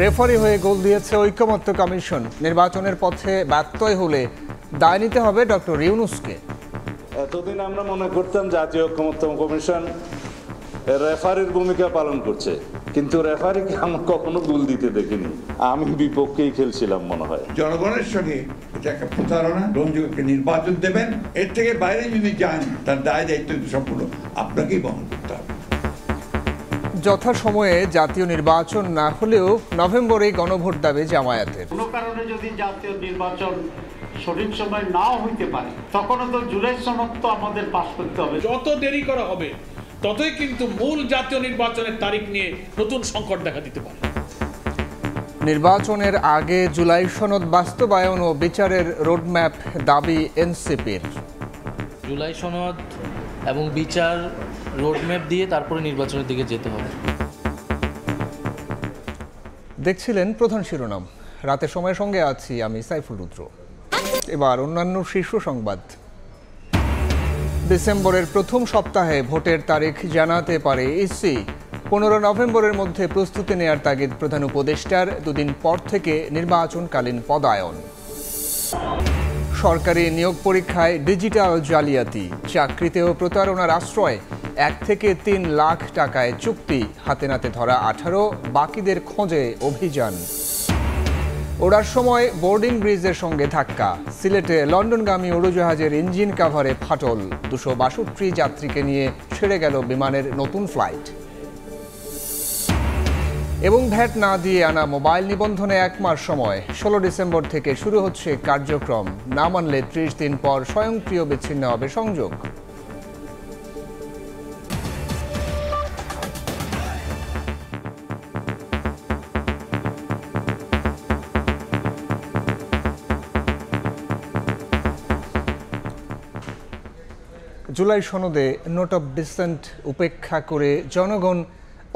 Referee হয়ে গোল দিয়েছে ঐকমত্য কমিশন। নির্বাচনের পথে ব্যত্যয় হলে দায় নিতে হবে ডক্টর ইউনূসকে। এতদিন আমরা মনে করতাম জাতীয় ঐকমত্য কমিশন রেফারির ভূমিকা পালন করছে, কিন্তু রেফারিকে আমরা কখনো গোল দিতে দেখিনি। আমি বিপক্ষেই খেলছিলাম মনে হয়। জনগণের সঙ্গে এটা একটা প্রতারণা। গ্রহণযোগ্য নির্বাচন দেবেন, এর থেকে বাইরে যদি যান তার দায় দায়িত্ব সম্পূর্ণ আপনাকেই বহন করতে হবে। যথাসময়ে জাতীয় নির্বাচন না হলেও নভেম্বরে গণভোট দাবি জামায়াতের। কোনো কারণে যদি জাতীয় নির্বাচন সঠিক সময় নাও হইতে পারে, তখনও তো জুলাই সনদ তো আমাদের পাস করতে হবে। যত দেরি করা হবে ততই কিন্তু মূল জাতীয় নির্বাচনের তারিখ নিয়ে নতুন সংকট দেখা দিতে পারে। নির্বাচনের আগে জুলাই সনদ বাস্তবায়ন ও বিচারের রোডম্যাপ দাবি এনসিপির। জুলাই সনদ এবং বিচার রোডম্যাপ দিয়ে তারপরে নির্বাচনের দিকে যেতে হবে। দেখছিলেন প্রধান শিরোনাম। রাতের সময়ের সঙ্গে আছি আমি সাইফুল রুদ্র। এবার অন্যান্য শীর্ষ সংবাদ। ডিসেম্বরের প্রথম সপ্তাহে ভোটের তারিখ জানাতে পারে ইসি। 15 নভেম্বরের মধ্যে প্রস্তুতি নেয়ার তাগিদ প্রধান উপদেষ্টার। দুদিন পর থেকে নির্বাচনকালীন পদায়ন। সরকারি নিয়োগ পরীক্ষায় ডিজিটাল জালিয়াতি, চাকরিতেও প্রতারণার আশ্রয়। 1 থেকে 3 লাখ টাকায় চুক্তি, হাতে নাতে ধরা 18, বাকিদের খোঁজে অভিযান। ওড়ার সময় বোর্ডিং ব্রিজের সঙ্গে ধাক্কা। সিলেটে লন্ডনগামী উড়োজাহাজের ইঞ্জিন কাভারে ফাটল। 262 যাত্রীকে নিয়ে ছেড়ে গেল বিমানের নতুন ফ্লাইট। এবং ভ্যাট না দিয়ে আনা মোবাইল নিবন্ধনে 1 মাস সময়। 16 ডিসেম্বর থেকে শুরু হচ্ছে কার্যক্রম। না মানলে 30 দিন পর স্বয়ংক্রিয় বিচ্ছিন্ন হবে সংযোগ। জুলাই সনদে নোট অফ ডিসেন্ট উপেক্ষা করে জনগণ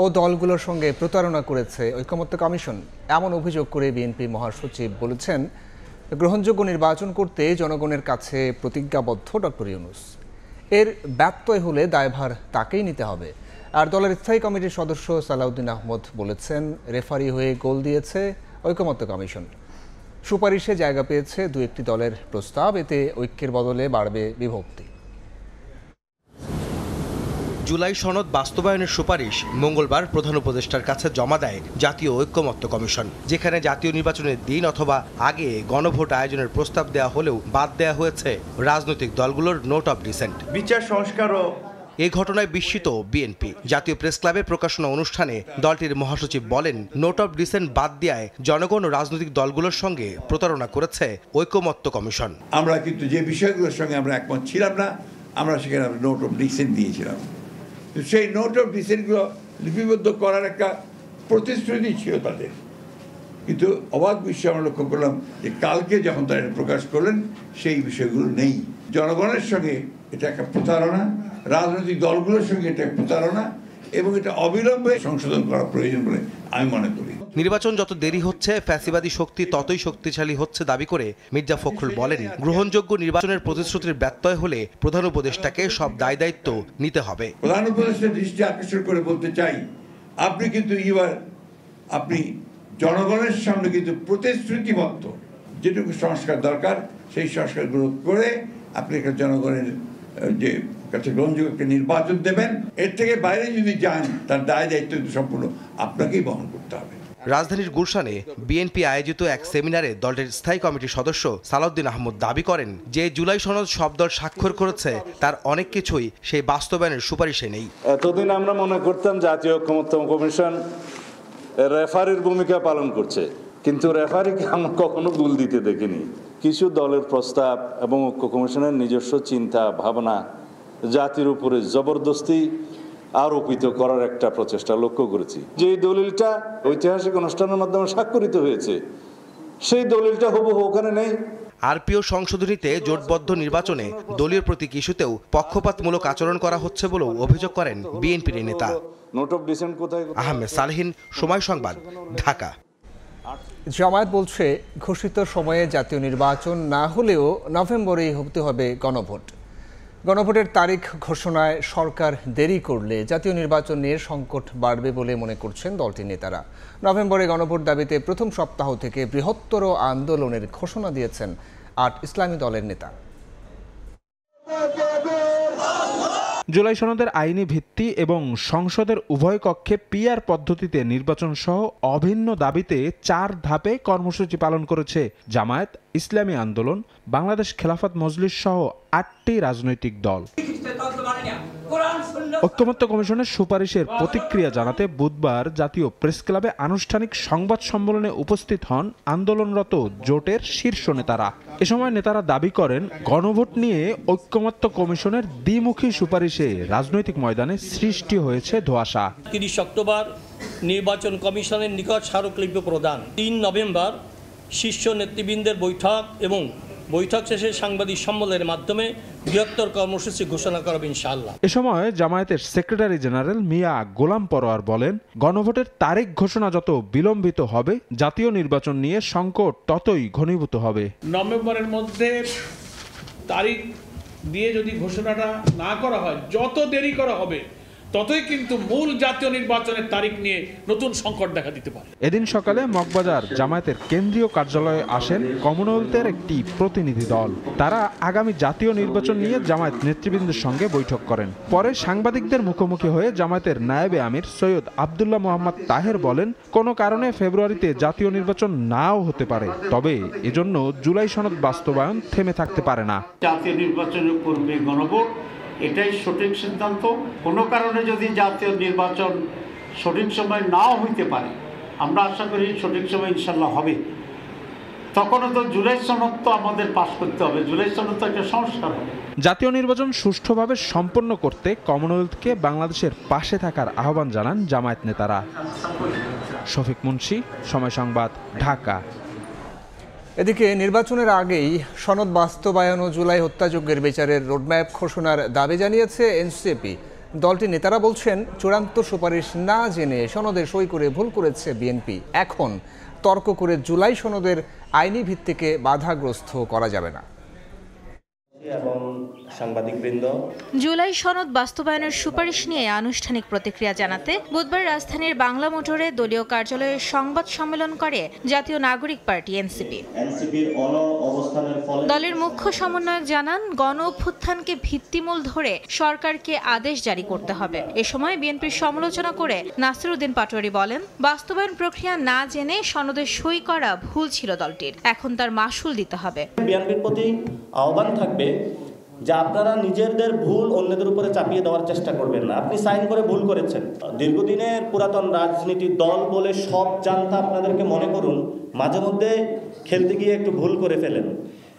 ও দলগুলোর সঙ্গে প্রতারণা করেছে ঐকমত্য কমিশন। এমন অভিযোগ করে বিএনপি মহাসচিব বলেছেন, গ্রহণযোগ্য নির্বাচন করতে জনগণের কাছে প্রতিজ্ঞাবদ্ধ ডক্টর ইউনূস। এর ব্যত্যয় হলে দায়ভার তাকেই নিতে হবে। আর দলের স্থায়ী কমিটির সদস্য সালাউদ্দিন আহমদ বলেছেন, রেফারি হয়ে গোল দিয়েছে ঐকমত্য কমিশন। সুপারিশে জায়গা পেয়েছে 2-1টি দলের প্রস্তাব। এতে ঐক্যের বদলে বাড়বে বিভক্তি। জুলাই সনদ বাস্তবায়নের সুপারিশ মঙ্গলবার প্রধান উপদেষ্টার কাছে জমা দেয় জাতীয় ঐকমত্য কমিশন, যেখানে জাতীয় নির্বাচনের দিন অথবা আগে গণভোট আয়োজনের প্রস্তাব দেওয়া হলেও বাদ দেওয়া হয়েছে রাজনৈতিক দলগুলোর নোট অফ ডিসেন্ট। বিচার সংস্কারও এই ঘটনায় বিস্মিত বিএনপি। জাতীয় প্রেস ক্লাবে প্রকাশনা অনুষ্ঠানে দলটির মহাসচিব বলেন, নোট অফ ডিসেন্ট বাদ দেওয়ায় জনগণ ও রাজনৈতিক দলগুলোর সঙ্গে প্রতারণা করেছে ঐকমত্য কমিশন। আমরা কিন্তু যে বিষয়গুলোর সঙ্গে আমরা একমত ছিলাম না, আমরা সেখানে নোট অফ ডিসেন্ট দিয়েছিলাম। তো সেই নোট অফ ডিসেন্টগুলো লিপিবদ্ধ করার একটা প্রতিশ্রুতি ছিল তাদের, কিন্তু অবাক বিষয় আমরা লক্ষ্য করলাম যে কালকে যখন তারা প্রকাশ করলেন সেই বিষয়গুলো নেই। জনগণের সঙ্গে এটা একটা প্রতারণা, রাজনৈতিক দলগুলোর সঙ্গে এটা প্রতারণা, এবং এটা অবিলম্বে সংশোধন করা প্রয়োজন বলে আমি মনে করি। নির্বাচন যত দেরি হচ্ছে, ফ্যাসিবাদী শক্তি ততই শক্তিশালী হচ্ছে দাবি করে মির্জা ফখরুল বলেন, গ্রহণযোগ্য নির্বাচনের প্রতিশ্রুতির ব্যত্যয় হলে প্রধান উপদেষ্টাকে সব দায় দায়িত্ব নিতে হবে। প্রধান উপদেষ্টার দৃষ্টি আকর্ষণ করে বলতে চাই, আপনি কিন্তু এবার আপনি জনগণের সামনে কিন্তু প্রতিশ্রুতিবদ্ধ, যেটুকু সংস্কার দরকার সেই সংস্কারগুলো করে আপনি একটা জনগণের যে কাছে গ্রহণযোগ্য নির্বাচন দেবেন। এর থেকে বাইরে যদি যান তার দায় দায়িত্ব সম্পূর্ণ আপনাকেই বহন করতে হবে। রাজধানীর গুলশানে বিএনপি আয়োজিত এক সেমিনারে দলটির স্থায়ী কমিটির সদস্য সালাউদ্দিন আহমদ দাবি করেন যে জুলাই সনদ সব দল স্বাক্ষর করেছে তার অনেক কিছুই সেই বাস্তবায়নের সুপারিশে নেই। এতদিন আমরা মনে করতাম জাতীয় ঐকমত্য কমিশন রেফারির ভূমিকা পালন করছে, কিন্তু রেফারিকে আমরা কখনো গোল দিতে দেখিনি। কিছু দলের প্রস্তাব এবং ঐক্য কমিশনের নিজস্ব চিন্তা ভাবনা জাতির উপরে জবরদস্তি আরোপিত করার একটা প্রচেষ্টা লক্ষ্য করেছি। যে দলিলটা ঐতিহাসিক অনুষ্ঠানের মাধ্যমে স্বাক্ষরিত হয়েছে সেই দলিলটা হুবহু ওখানে নেই। আরপিও সংশোধনীতে জোটবদ্ধ নির্বাচনে দলীয় প্রতীক ইস্যুতেও পক্ষপাতমূলক আচরণ করা হচ্ছে বলেও অভিযোগ করেন বিএনপির নেতা। নোট অফ ডিসেন্ট কোথায়? আহমেদ সালেহীন, সময় সংবাদ, ঢাকা। জামায়াত বলছে, ঘোষিত সময়ে জাতীয় নির্বাচন না হলেও নভেম্বরেই হতে হবে গণভোট। গণভোটের তারিখ ঘোষণায় সরকার দেরি করলে জাতীয় নির্বাচন নিয়ে সংকট বাড়বে বলে মনে করছেন দলটির নেতারা। নভেম্বরে গণভোট দাবিতে প্রথম সপ্তাহ থেকে বৃহত্তর আন্দোলনের ঘোষণা দিয়েছেন ৮ ইসলামী দলের নেতা। জুলাই সনদের আইনি ভিত্তি এবং সংসদের উভয় কক্ষে পিআর পদ্ধতিতে নির্বাচন সহ অভিন্ন দাবিতে ৪ ধাপে কর্মসূচি পালন করেছে জামায়াত, ইসলামী আন্দোলন, বাংলাদেশ খেলাফত মজলিস সহ ৮টি রাজনৈতিক দল। ঐকমত্য কমিশনের সুপারিশের প্রতিক্রিয়া জানাতে বুধবার জাতীয় প্রেস ক্লাবে আনুষ্ঠানিক সংবাদ সম্মেলনে উপস্থিত হন আন্দোলনরত জোটের শীর্ষ নেতারা। এ সময় নেতারা দাবি করেন, গণভোট নিয়ে ঐকমত্য কমিশনের দ্বিমুখী সুপারিশে রাজনৈতিক ময়দানে সৃষ্টি হয়েছে ধোঁয়াশা। ৩০ অক্টোবর নির্বাচন কমিশনের নিকট স্মারকলিপি প্রদান, ৩ নভেম্বর শীর্ষ নেতৃবৃন্দের বৈঠক এবং বৈঠক শেষে সাংবাদিক সম্মেলনের মাধ্যমে বৃহত্তর কর্মসূচি ঘোষণা করবে ইনশাআল্লাহ। এ সময় জামায়াতের সেক্রেটারি জেনারেল মিয়া গোলাম পরোয়ার বলেন, গণভোটের তারিখ ঘোষণা যত বিলম্বিত হবে জাতীয় নির্বাচন নিয়ে সংকট ততই ঘনীভূত হবে। নভেম্বরের মধ্যে তারিখ দিয়ে যদি ঘোষণাটা না করা হয়, যত দেরি করা হবে ততই কিন্তু মূল জাতীয় নির্বাচনের তারিখ নিয়ে নতুন সংকট দেখা দিতে পারে। এদিন সকালে মগবাজার জামায়াতের কেন্দ্রীয় কার্যালয়ে আসেন কমনওয়েলথের একটি প্রতিনিধি দল। তারা আগামী জাতীয় নির্বাচন নিয়ে জামায়াত নেতৃবৃন্দের সঙ্গে বৈঠক করেন। পরে সাংবাদিকদের মুখোমুখি হয়ে জামায়াতের নায়েবে আমির সৈয়দ আব্দুল্লাহ মোহাম্মদ তাহের বলেন, কোনো কারণে ফেব্রুয়ারিতে জাতীয় নির্বাচন নাও হতে পারে, তবে এজন্য জুলাই সনদ বাস্তবায়ন থেমে থাকতে পারে না। জাতীয় নির্বাচনের পূর্বে গণভোট, এটাই সঠিক সিদ্ধান্ত। কোনো কারণে যদি জাতীয় নির্বাচন সঠিক সময় নাও হইতে পারে, আমরা আশা করি সঠিক সময় ইনশাল্লাহ হবে, তখনও তো জুলাই সনদ তো আমাদের পাস করতে হবে। জুলাই সনদ তো একটা সংস্কার হবে। জাতীয় নির্বাচন সুষ্ঠুভাবে সম্পন্ন করতে কমনওয়েলথকে বাংলাদেশের পাশে থাকার আহ্বান জানান জামায়াত নেতারা। শফিক মুন্সি, সময় সংবাদ, ঢাকা। এদিকে নির্বাচনের আগেই সনদ বাস্তবায়ন ও জুলাই হত্যাযজ্ঞের বিচারের রোডম্যাপ ঘোষণার দাবি জানিয়েছে এনসিপি। দলটির নেতারা বলছেন, চূড়ান্ত সুপারিশ না জেনে সনদে সই করে ভুল করেছে বিএনপি। এখন তর্ক করে জুলাই সনদের আইনি ভিত্তিকে বাধাগ্রস্ত করা যাবে না। জুলাই সনদ বাস্তবায়নের সুপারিশ নিয়ে আনুষ্ঠানিক প্রতিক্রিয়া জানাতে বুধবার রাজধানীর বাংলা মোটরে দলীয় কার্যালয়ে সংবাদ সম্মেলন করে জাতীয় নাগরিক পার্টি এনসিপি। দলের মুখ্য সমন্বয়ক জানান, গণ অভ্যুত্থানকে ভিত্তিমূল ধরে সরকারকে আদেশ জারি করতে হবে। এ সময় বিএনপির সমালোচনা করে নাসির উদ্দিন পাটোয়ারি বলেন, বাস্তবায়ন প্রক্রিয়া না জেনে সনদে সই করা ভুল ছিল দলটির, এখন তার মাসুল দিতে হবে। বিএনপির প্রতি আহ্বান থাকবে যে আপনারা নিজেদের ভুল অন্যদের উপরে চাপিয়ে দেওয়ার চেষ্টা করবেন না। আপনি সাইন করে ভুল করেছেন, দীর্ঘদিনের পুরাতন রাজনীতির দল বলে সব জানতা আপনাদেরকে মনে করুন, মাঝে মধ্যে খেলতে গিয়ে একটু ভুল করে ফেলেন।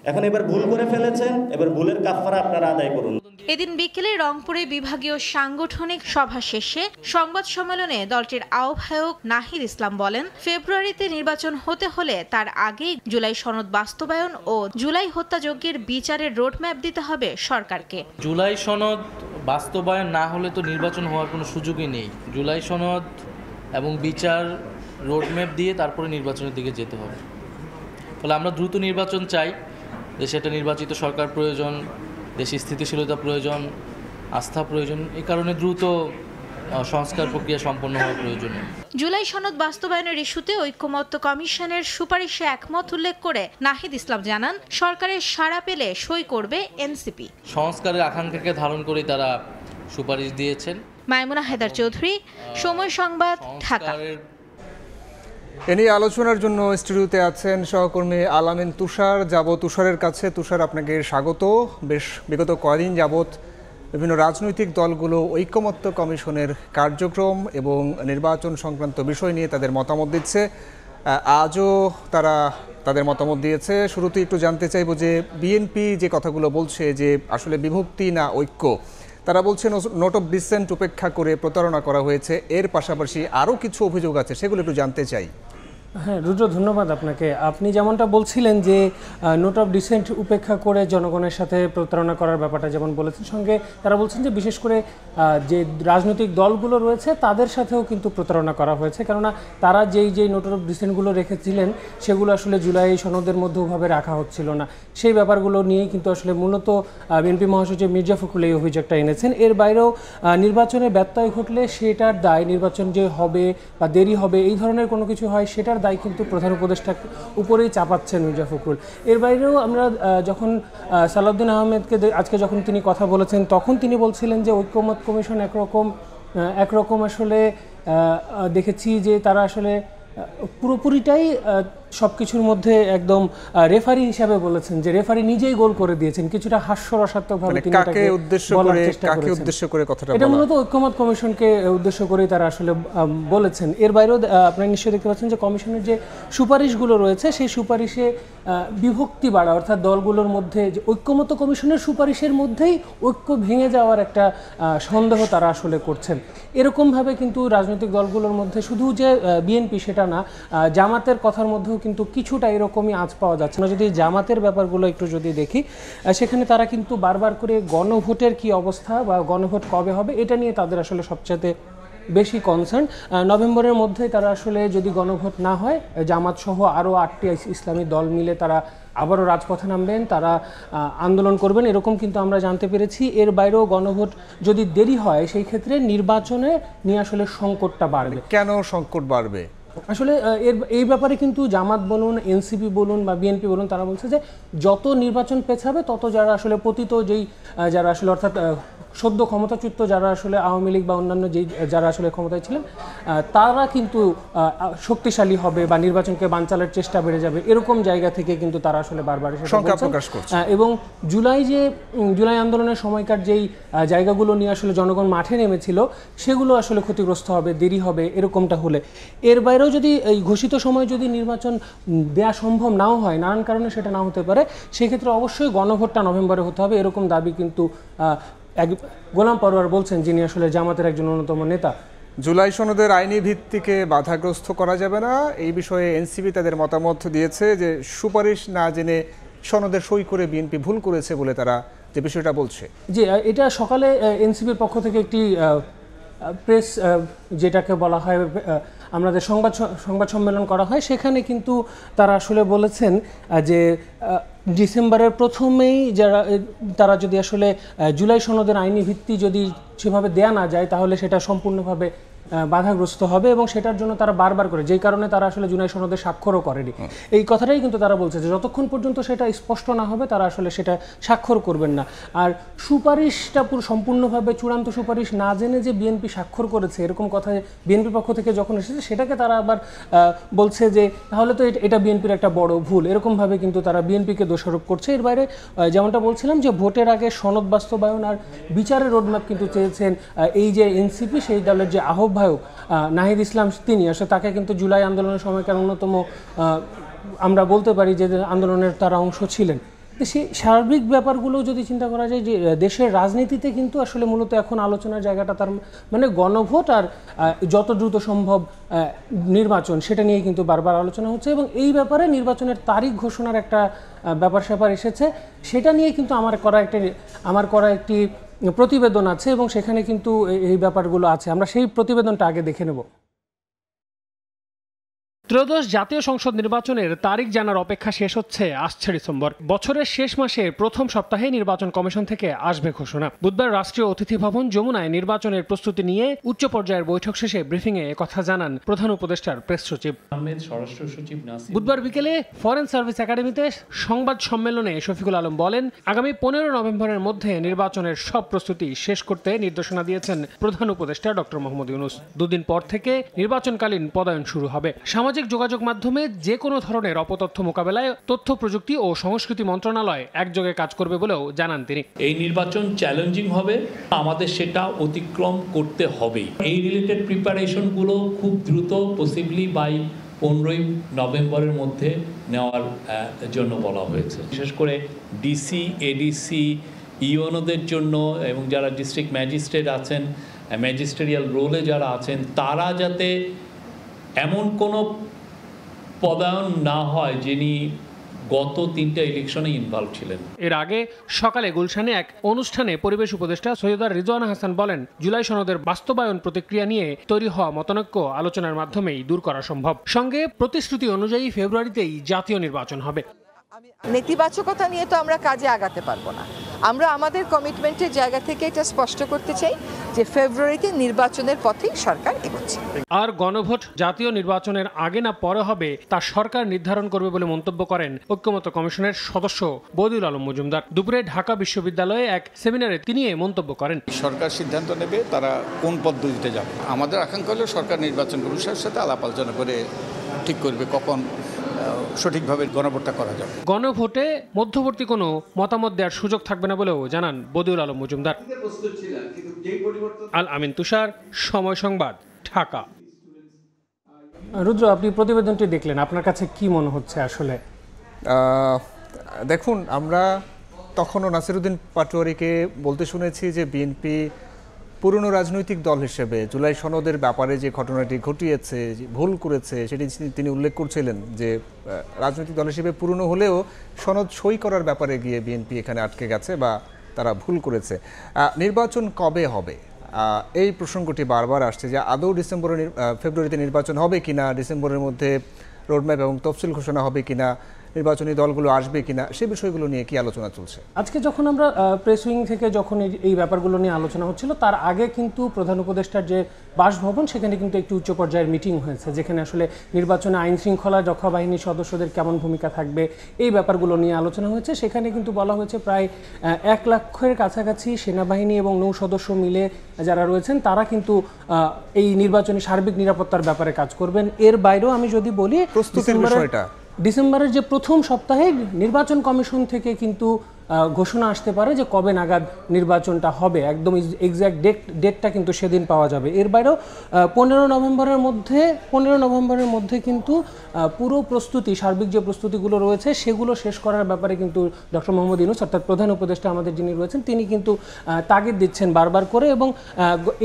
এখন এবার ভুল করে ফেলেছেন, এবার ভুলের কাফারা আপনারা আদায় করুন। এদিন বিকেলে রংপুরে বিভাগীয় সাংগঠনিক সভা শেষে সংবাদ সম্মেলনে দলটির আহ্বায়ক নাহিদ ইসলাম বলেন, ফেব্রুয়ারিতে নির্বাচন হতে হলে তার আগেই জুলাই সনদ বাস্তবায়ন ও জুলাই হত্যাযজ্ঞের বিচারের রোডম্যাপ দিতে হবে সরকারকে। জুলাই সনদ বাস্তবায়ন না হলে তো নির্বাচন হওয়ার কোনো সুযোগই নেই। জুলাই সনদ এবং বিচার রোডম্যাপ দিয়ে তারপরে নির্বাচনের দিকে যেতে হবে। ফলে আমরা দ্রুত নির্বাচন চাই, দেশে একটা নির্বাচিত সরকার প্রয়োজন, দেশে স্থিতিশীলতা প্রয়োজন, আস্থা প্রয়োজন। এই কারণে দ্রুত সংস্কার প্রক্রিয়া সম্পন্ন হওয়া প্রয়োজন। জুলাই সনদ বাস্তবায়নের ইস্যুতে ঐকমত্য কমিশনের সুপারিশে একমত উল্লেখ করে নাহিদ ইসলাম জানান, সরকারের সাড়া পেলে সই করবে এনসিপি। সংস্কারের আকাঙ্ক্ষাকে ধারণ করে তারা সুপারিশ দিয়েছেন। মাইমুনা হায়দার চৌধুরী, সময় সংবাদ, ঢাকা। এ নিয়ে আলোচনার জন্য স্টুডিওতে আছেন সহকর্মী আলামিন তুষার। যাব তুষারের কাছে। তুষার, আপনাকে স্বাগত। বেশ বিগত কয়েকদিন যাবৎ বিভিন্ন রাজনৈতিক দলগুলো ঐকমত্য কমিশনের কার্যক্রম এবং নির্বাচন সংক্রান্ত বিষয় নিয়ে তাদের মতামত দিচ্ছে। আজও তারা তাদের মতামত দিয়েছে। শুরুতে একটু জানতে চাইব যে বিএনপি যে কথাগুলো বলছে যে আসলে বিভক্তি না ঐক্য, তারা বলছে নোট অফ ডিসেন্ট উপেক্ষা করে প্রতারণা করা হয়েছে। এর পাশাপাশি আরও কিছু অভিযোগ আছে, সেগুলো একটু জানতে চাই। হ্যাঁ রুদ্র, ধন্যবাদ আপনাকে। আপনি যেমনটা বলছিলেন যে নোট অফ ডিসেন্ট উপেক্ষা করে জনগণের সাথে প্রতারণা করার ব্যাপারটা যেমন বলেছেন, সঙ্গে তারা বলছেন যে বিশেষ করে যে রাজনৈতিক দলগুলো রয়েছে তাদের সাথেও কিন্তু প্রতারণা করা হয়েছে, কেননা তারা যেই নোট অফ ডিসেন্টগুলো রেখেছিলেন সেগুলো আসলে জুলাই সনদের মধ্যে ওভাবে রাখা হচ্ছিল না। সেই ব্যাপারগুলো নিয়েই কিন্তু আসলে মূলত বিএনপি মহাসচিব মির্জা ফখরুল এই অভিযোগটা এনেছেন। এর বাইরেও নির্বাচনে ব্যত্যয় ঘটলে সেটার দায়, নির্বাচন যে হবে বা দেরি হবে এই ধরনের কোনো কিছু হয় সেটার দায় কিন্তু প্রধান উপদেষ্টার উপরেই চাপাচ্ছেন মির্জা ফখরুল। এর বাইরেও আমরা যখন সালাউদ্দিন আহমেদকে আজকে যখন তিনি কথা বলেছেন তখন তিনি বলছিলেন যে ঐক্যমত কমিশন একরকম আসলে দেখেছি যে তারা আসলে পুরোপুরিটাই সব কিছুর মধ্যে একদম রেফারি হিসাবে বলেছেন যে রেফারি নিজেই গোল করে দিয়েছেন, কিছুটা হাস্যরসাত্মকভাবে তিনি এটাকে বলার চেষ্টা করেছেন। এটা মূলত ঐক্যমত কমিশনকে উদ্দেশ্য করেই তারা আসলে বলেছেন। এর বাইরেও আপনারা নিশ্চয়ই দেখতে পাচ্ছেন যে কমিশনের যে সুপারিশগুলো রয়েছে সেই সুপারিশে বিভক্তি বাড়া, অর্থাৎ দলগুলোর মধ্যে যে ঐক্যমত কমিশনের সুপারিশের মধ্যেই ঐক্য ভেঙে যাওয়ার একটা সন্দেহ তারা আসলে করছেন। এরকমভাবে কিন্তু রাজনৈতিক দলগুলোর মধ্যে শুধু যে বিএনপি সেটা না, জামাতের কথার মধ্যেও কিন্তু কিছুটা এরকমই আঁচ পাওয়া যাচ্ছে না। যদি জামাতের ব্যাপারগুলো একটু যদি দেখি, সেখানে তারা কিন্তু বারবার করে গণভোটের কি অবস্থা বা গণভোট কবে হবে এটা নিয়ে তাদের আসলে সবচেয়ে বেশি কনসার্ন। নভেম্বরের মধ্যে তারা আসলে যদি গণভোট না হয়, জামাত সহ আরও 8টি ইসলামী দল মিলে তারা আবারও রাজপথে নামবেন, তারা আন্দোলন করবেন, এরকম কিন্তু আমরা জানতে পেরেছি। এর বাইরেও গণভোট যদি দেরি হয় সেই ক্ষেত্রে নির্বাচনে নিয়ে আসলে সংকটটা বাড়বে। কেন সংকট বাড়বে? আসলে এই ব্যাপারে কিন্তু জামাত বলুন, এনসিপি বলুন বা বিএনপি বলুন, তারা বলছে যে যত নির্বাচন পেছাবে তত যারা আসলে পতিত যারা আসলে অর্থাৎ সদ্য ক্ষমতাচ্যুত যারা আসলে আওয়ামী লীগ বা অন্যান্য যারা আসলে ক্ষমতায় ছিলেন তারা কিন্তু শক্তিশালী হবে বা নির্বাচনকে বানচালের চেষ্টা বেড়ে যাবে, এরকম জায়গা থেকে কিন্তু তারা আসলে বারবার শঙ্কা প্রকাশ করছে। এবং জুলাই আন্দোলনের সময়কার যেই জায়গাগুলো নিয়ে আসলে জনগণ মাঠে নেমেছিল সেগুলো আসলে ক্ষতিগ্রস্ত হবে, দেরি হবে এরকমটা হলে। এর বাইরেও যদি এই ঘোষিত সময় যদি নির্বাচন দেয়া সম্ভব নাও হয়, নানান কারণে সেটা না হতে পারে, সেক্ষেত্রে অবশ্যই গণভোটটা নভেম্বরে হতে হবে, এরকম দাবি কিন্তু গোলাম পরোয়ার বলছেন, যিনি আসলে জামাতের একজন অন্যতম নেতা। জুলাই সনদের আইনি ভিত্তিকে বাধাগ্রস্ত করা যাবে না, এই বিষয়ে এনসিপি তাদের মতামত দিয়েছে যে সুপারিশ না জেনে সনদে সই করে বিএনপি ভুল করেছে বলে তারা যে বিষয়টা বলছে। জি, এটা সকালে এনসিপির পক্ষ থেকে একটি প্রেস যেটাকে বলা হয় আমাদের সংবাদ সম্মেলন করা হয়, সেখানে কিন্তু তারা আসলে বলেছেন যে ডিসেম্বরের প্রথমেই তারা যদি আসলে জুলাই সনদের আইনি ভিত্তি যদি সেভাবে দেয়া না যায় তাহলে সেটা সম্পূর্ণভাবে বাধাগ্রস্ত হবে, এবং সেটার জন্য তারা বারবার করে, যেই কারণে তারা আসলে জুলাই সনদে স্বাক্ষরও করেনি, এই কথাটাই কিন্তু তারা বলছে যে যতক্ষণ পর্যন্ত সেটা স্পষ্ট না হবে তারা আসলে সেটা স্বাক্ষর করবেন না। আর সুপারিশটা সম্পূর্ণভাবে চূড়ান্ত সুপারিশ না জেনে যে বিএনপি স্বাক্ষর করেছে এরকম কথা বিএনপির পক্ষ থেকে যখন এসেছে সেটাকে তারা আবার বলছে যে তাহলে তো এটা বিএনপির একটা বড় ভুল, এরকমভাবে কিন্তু তারা বিএনপিকে দোষারোপ করছে। এর বাইরে যেমনটা বলছিলাম যে ভোটের আগে সনদ বাস্তবায়ন আর বিচারের রোডম্যাপ কিন্তু চেয়েছেন এই যে এনসিপি, সেই দলের যে আহ্বায়ক নাহিদ ইসলাম, তিনি আসলে তাকে কিন্তু জুলাই আন্দোলনের সময়কার অন্যতম আমরা বলতে পারি যে আন্দোলনের তারা অংশ ছিলেন। সেই সার্বিক ব্যাপারগুলো যদি চিন্তা করা যায় যে দেশের রাজনীতিতে কিন্তু আসলে মূলত এখন আলোচনার জায়গাটা তার মানে গণভোট আর যত দ্রুত সম্ভব নির্বাচন, সেটা নিয়ে কিন্তু বারবার আলোচনা হচ্ছে, এবং এই ব্যাপারে নির্বাচনের তারিখ ঘোষণার একটা ব্যাপার এসেছে, সেটা নিয়ে কিন্তু আমার করা একটি প্রতিবেদন আছে এবং সেখানে কিন্তু এই ব্যাপারগুলো আছে। আমরা সেই প্রতিবেদনটা আগে দেখে নেব। ত্রয়োদশ জাতীয় সংসদ নির্বাচনের তারিখ জানার অপেক্ষা শেষ হচ্ছে আসছে ডিসেম্বর। বছরের শেষ মাসের প্রথম সপ্তাহে নির্বাচন কমিশন থেকে আসবে ঘোষণা। বুধবার রাষ্ট্রীয় অতিথি ভবন যমুনায় নির্বাচনের প্রস্তুতি নিয়ে উচ্চ পর্যায়ের বৈঠক শেষে ব্রিফিংয়ে একথা জানান প্রধান উপদেষ্টার প্রেস সচিব স্বরাষ্ট্র সচিব। বুধবার বিকেলে ফরেন সার্ভিস একাডেমিতে সংবাদ সম্মেলনে শফিকুল আলম বলেন, আগামী 15 নভেম্বরের মধ্যে নির্বাচনের সব প্রস্তুতি শেষ করতে নির্দেশনা দিয়েছেন প্রধান উপদেষ্টা ডক্টর মোহাম্মদ ইউনূস। দুদিন পর থেকে নির্বাচনকালীন পদায়ন শুরু হবে। সামাজিক যোগাযোগ মাধ্যমে যে কোনো ধরনের অপতথ্য মোকাবেলায় তথ্য প্রযুক্তি ও সংস্কৃতি মন্ত্রণালয় একযোগে কাজ করবে বলেও জানান তিনি। এই নির্বাচন চ্যালেঞ্জিং হবে, আমাদের সেটা অতিক্রম করতে হবে। এই রিলেটেড প্রিপারেশনগুলো খুব দ্রুত পসিবলি বাই 15 নভেম্বরের মধ্যে নেওয়ার জন্য বলা হয়েছে। বিশেষ করে ডিসি, এডিসি, ইউএনওদের জন্য এবং যারা ডিস্ট্রিক্ট ম্যাজিস্ট্রেট আছেন, ম্যাজিস্ট্রেরিয়াল রোলে যারা আছেন, তারা যাতে এমন কোনো পদায়ন না হয় যিনি গত 3টা ইলেকশনে ইনভলভ ছিলেন। এর আগে সকালে গুলশানে এক অনুষ্ঠানে পরিবেশ উপদেষ্টা সৈয়দা রিজওয়ানা হাসান বলেন, জুলাই সনদের বাস্তবায়ন প্রতিক্রিয়া নিয়ে তৈরি হওয়া মতানৈক্য আলোচনার মাধ্যমেই দূর করা সম্ভব। সঙ্গে প্রতিশ্রুতি অনুযায়ী ফেব্রুয়ারিতেই জাতীয় নির্বাচন হবে। নেতিবাচকতা নিয়ে তো আমরা কাজে আগাতে পারবো না। আমরা আমাদের কমিটমেন্টের জায়গা থেকে এটা স্পষ্ট করতে চাই যে ফেব্রুয়ারিতে নির্বাচনের পথেই সরকার এগোচ্ছে। আর গণভোট জাতীয় নির্বাচনের আগে না পরে হবে তা সরকার নির্ধারণ করবে বলে মন্তব্য করেন ঐক্যমত্য কমিশনের সদস্য বদিউল আলম মজুমদার। দুপুরে ঢাকা বিশ্ববিদ্যালয়ে এক সেমিনারে তিনি এই মন্তব্য করেন। সরকার সিদ্ধান্ত নেবে তারা কোন পদ্ধতিতে যাবে। আমাদের আকাঙ্ক্ষা হলো সরকার নির্বাচন কমিশনের সাথে আলাপ আলোচনা করে ঠিক করবে কখন সঠিকভাবে গণভোটটা করা যাবে। গণভোটে মধ্যবর্তী কোনো মতামত দেওয়ার সুযোগ থাকবে না বলেও জানান বদিউল আলম মজুমদার। আল আমিন তুষার, সময় সংবাদ, ঢাকা। রুদ্র, আপনি প্রতিবেদনটি দেখলেন, আপনার কাছে কি মনে হচ্ছে আসলে? দেখুন, আমরা তখনও নাসিরউদ্দিন পাটোয়ারিকে বলতে শুনেছি যে বিএনপি পুরনো রাজনৈতিক দল হিসেবে জুলাই সনদের ব্যাপারে যে ঘটনাটি ঘটিয়েছে, ভুল করেছে, সেটি তিনি উল্লেখ করছিলেন যে রাজনৈতিক দল হিসেবে পুরনো হলেও সনদ সই করার ব্যাপারে গিয়ে বিএনপি এখানে আটকে গেছে বা তারা ভুল করেছে। নির্বাচন কবে হবে এই প্রসঙ্গটি বারবার আসছে যে আদৌ ফেব্রুয়ারিতে নির্বাচন হবে কিনা, ডিসেম্বরের মধ্যে রোডম্যাপ এবং তফসিল ঘোষণা হবে কিনা, নির্বাচনী দলগুলো আসবে কিনা, সেই বিষয়গুলো নিয়ে কি আলোচনা চলছে? আজকে যখন আমরা প্রেস উইং থেকে যখন এই ব্যাপারগুলো নিয়ে আলোচনা হচ্ছিল, তার আগে কিন্তু প্রধান উপদেষ্টার যে বাসভবন সেখানে কিন্তু একটি উচ্চ পর্যায়ের মিটিং হয়েছে, যেখানে আসলে নির্বাচনে আইন শৃঙ্খলা রক্ষা বাহিনীর সদস্যদের কেমন ভূমিকা থাকবে এই ব্যাপারগুলো নিয়ে আলোচনা হয়েছে। সেখানে কিন্তু বলা হয়েছে প্রায় 1 লাখের কাছাকাছি সেনাবাহিনী এবং নৌ সদস্য মিলে যারা রয়েছেন তারা কিন্তু এই নির্বাচনী সার্বিক নিরাপত্তার ব্যাপারে কাজ করবেন। এর বাইরেও আমি যদি বলি, ডিসেম্বরের যে প্রথম সপ্তাহে নির্বাচন কমিশন থেকে কিন্তু ঘোষণা আসতে পারে যে কবে নাগাদ নির্বাচনটা হবে, একদম এক্স্যাক্ট ডেটটা কিন্তু সেদিন পাওয়া যাবে। এর বাইরেও 15 নভেম্বরের মধ্যে কিন্তু পুরো প্রস্তুতি, সার্বিক যে প্রস্তুতিগুলো রয়েছে সেগুলো শেষ করার ব্যাপারে কিন্তু ডক্টর মোহাম্মদ ইউনূস অর্থাৎ প্রধান উপদেষ্টা আমাদের যিনি রয়েছেন তিনি কিন্তু তাগিদ দিচ্ছেন বারবার করে। এবং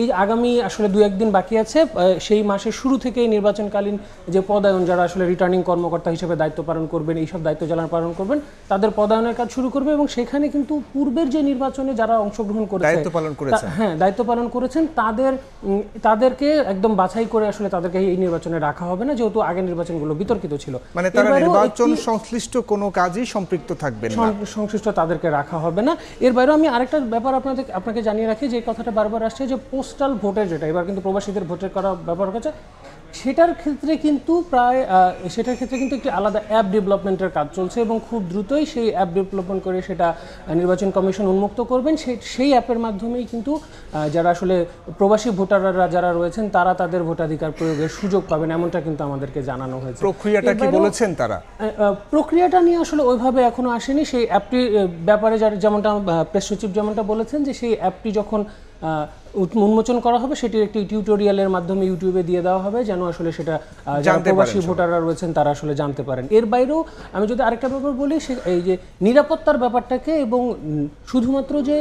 এই আগামী আসলে 2-1 দিন বাকি আছে, সেই মাসের শুরু থেকেই নির্বাচনকালীন যে পদায়ন, যারা আসলে রিটার্নিং কর্মকর্তা হিসেবে দায়িত্ব পালন করবেন, এইসব দায়িত্ব যারা পালন করবেন তাদের পদায়নের কাজ শুরু করবে। এবং সেখানে কিন্তু পূর্বের যে নির্বাচনে যারা অংশগ্রহণ করেছে, দায়িত্ব পালন করেছেন তাদেরকে একদম বাছাই করে আসলে তাদেরকে এই নির্বাচনে রাখা হবে না, যেহেতু আগের নির্বাচনগুলো বিতর্কিত ছিল। মানে তারা নির্বাচন সংশ্লিষ্ট কোনো কাজই সম্পৃক্ত থাকবে না, সংশ্লিষ্ট তাদেরকে রাখা হবে না। এর বাইরেও আমি আরেকটা ব্যাপার আপনাকে জানিয়ে রাখি, যে কথাটা বারবার আসছে যে পোস্টাল ভোটের, যেটা এবার কিন্তু প্রবাসীদের ভোটের করা ব্যাপার হচ্ছে, সেটার ক্ষেত্রে কিন্তু একটি আলাদা অ্যাপ ডেভেলপমেন্টের কাজ চলছে এবং খুব দ্রুতই সেই অ্যাপ ডেভেলপমেন্ট করে সেটা নির্বাচন কমিশন উন্মুক্ত করবেন। সেই অ্যাপের মাধ্যমেই কিন্তু যারা আসলে প্রবাসী ভোটাররা যারা রয়েছেন তারা তাদের ভোটাধিকার প্রয়োগের সুযোগ পাবেন, এমনটা কিন্তু আমাদেরকে জানানো হয়েছে। প্রক্রিয়াটা কি বলেছেন তারা? প্রক্রিয়াটা নিয়ে আসলে ওইভাবে এখনো আসেনি। সেই অ্যাপটির ব্যাপারে যেমনটা প্রেস সচিব যেমনটা বলেছেন যে সেই অ্যাপটি যখন উন্মোচন করা হবে সেটির একটি টিউটোরিয়ালের মাধ্যমে ইউটিউবে দিয়ে দেওয়া হবে, যেন আসলে সেটা যারা প্রবাসী ভোটাররা রয়েছেন তারা আসলে জানতে পারেন। এর বাইরেও আমি যদি আরেকটা ব্যাপার বলি, এই যে নিরাপত্তার ব্যাপারটাকে, এবং শুধুমাত্র যে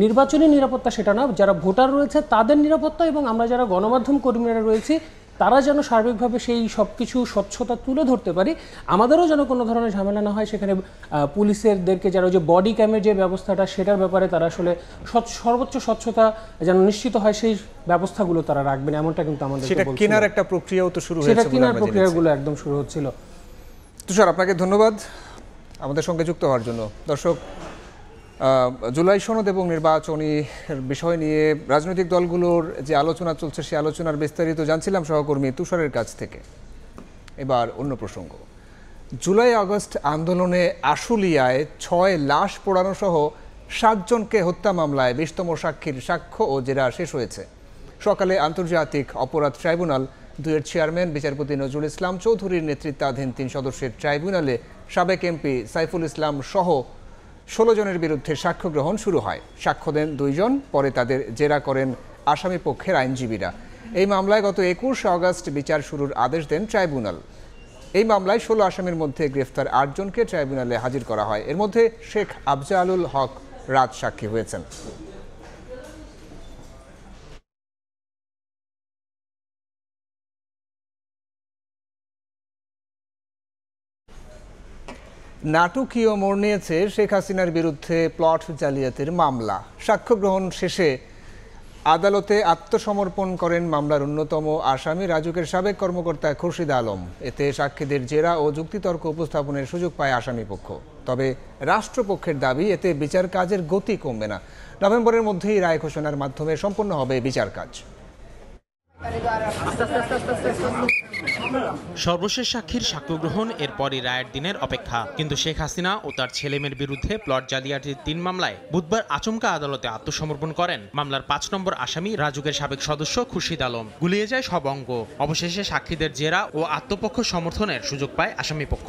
নির্বাচনী নিরাপত্তা সেটা না, যারা ভোটার রয়েছে তাদের নিরাপত্তা এবং আমরা যারা গণমাধ্যম কর্মীরা রয়েছি তারা যেন সার্বিকভাবে সেই সব কিছু স্বচ্ছতা তুলে ধরতে পারি, আমাদেরও যেন কোনো ধরনের ঝামেলা না হয়। সেখানে পুলিশদেরকে যারা যে বডি ক্যামের যে ব্যবস্থাটা সেটার ব্যাপারে তারা আসলে সর্বোচ্চ স্বচ্ছতা যেন নিশ্চিত হয় সেই ব্যবস্থাগুলো তারা রাখবেন, এমনটা কিন্তু আমাদের সেটা কেনার একটা প্রক্রিয়াও তো শুরু হয়েছে, সেটা কেনার প্রক্রিয়াগুলো একদম শুরু হচ্ছিল। তুষার, আপনাকে ধন্যবাদ আমাদের সঙ্গে যুক্ত হওয়ার জন্য। দর্শক, জুলাই সনদ এবং নির্বাচনী বিষয় নিয়ে রাজনৈতিক দলগুলোর যে আলোচনা চলছে সেই আলোচনার বিস্তারিত জানছিলাম সহকর্মী তুষারের কাছ থেকে। এবার অন্য প্রসঙ্গ, জুলাই আগস্ট আন্দোলনে আশুলিয়ায় 6 লাশ পোড়ানো সহ 7 জনকে হত্যা মামলায় 20তম সাক্ষীর সাক্ষ্য ও জেরা শেষ হয়েছে। সকালে আন্তর্জাতিক অপরাধ ট্রাইব্যুনাল 2-এর চেয়ারম্যান বিচারপতি নজরুল ইসলাম চৌধুরীর নেতৃত্বাধীন 3 সদস্যের ট্রাইব্যুনালে সাবেক এমপি সাইফুল ইসলাম সহ 16 জনের বিরুদ্ধে সাক্ষ্য গ্রহণ শুরু হয়। সাক্ষ্য দেন 2 জন, পরে তাদের জেরা করেন আসামি পক্ষের আইনজীবীরা। এই মামলায় গত 21 আগস্ট বিচার শুরুর আদেশ দেন ট্রাইব্যুনাল। এই মামলায় 16 আসামির মধ্যে গ্রেফতার 8 জনকে ট্রাইব্যুনালে হাজির করা হয়। এর মধ্যে শেখ আফজালুল হক রাজ সাক্ষী হয়েছেন। নাটকীয় মোড় নিয়েছে শেখ হাসিনার বিরুদ্ধে প্লট জালিয়াতির মামলা। সাক্ষ্য গ্রহণ শেষে আদালতে আত্মসমর্পণ করেন মামলার অন্যতম আসামি রাজুকের সাবেক কর্মকর্তা খুরশিদ আলম। এতে সাক্ষীদের জেরা ও যুক্তিতর্ক উপস্থাপনের সুযোগ পায় আসামিপক্ষ। তবে রাষ্ট্রপক্ষের দাবি, এতে বিচার কাজের গতি কমবে না। নভেম্বরের মধ্যেই রায় ঘোষণার মাধ্যমে সম্পন্ন হবে বিচার কাজ। সর্বশেষ সাক্ষীর সাক্ষ্য গ্রহণ, এরপরই রায়ের দিনের অপেক্ষা। কিন্তু শেখ হাসিনা ও তার ছেলেমেয়ের বিরুদ্ধে প্লট জালিয়াতির 3 মামলায় বুধবার আচমকা আদালতে আত্মসমর্পণ করেন মামলার 5 নম্বর আসামি রাজুকের সাবেক সদস্য খুরশিদ আলম। গুলিয়ে যায় সব অঙ্গ। অবশেষে সাক্ষীদের জেরা ও আত্মপক্ষ সমর্থনের সুযোগ পায় আসামিপক্ষ।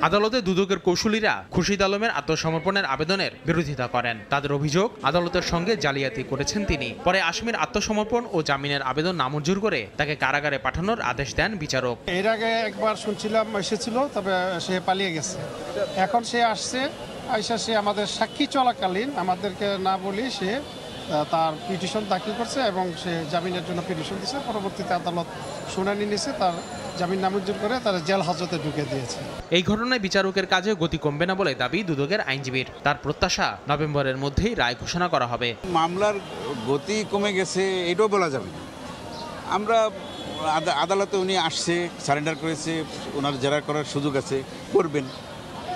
আদালতে দুদকের কৌশলীরা খুরশিদ আলমের আত্মসমর্পণের আবেদনের বিরোধিতা করেন। তাদের অভিযোগ, আদালতের সঙ্গে জালিয়াতি করেছেন তিনি। পরে আসামির আত্মসমর্পণ ও জামিনের আবেদন নামঞ্জুর করে তাকে কারাগারে পাঠানোর আদেশ দেন বিচারক। এর আগে একবার শুনছিলাম এসেছিল, তবে সে পালিয়ে গেছে। এখন সে আসছে, আইসা সে আমাদের সাক্ষী চলাকালীন আমাদেরকে না বলি সে তার পিটিশন দাখিল করছে এবং সে জামিনের জন্য পিটিশন দিয়েছে। পরবর্তীতে আদালত শুনানি নিয়েছে, তার জামিন নামঞ্জুর করে তার জেল হাজতে ঢুকে দিয়েছে। এই ঘটনায় বিচারকের কাজে গতি কমবে না বলে দাবি দুদকের আইনজীবীর। তার প্রত্যাশা, নভেম্বরের মধ্যেই রায় ঘোষণা করা হবে। মামলার গতি কমে গেছে এটাও বলা যাবে না। আমরা আদালতে উনি আসছে, সারেন্ডার করেছে, ওনার জেরা করার সুযোগ আছে, করবেন।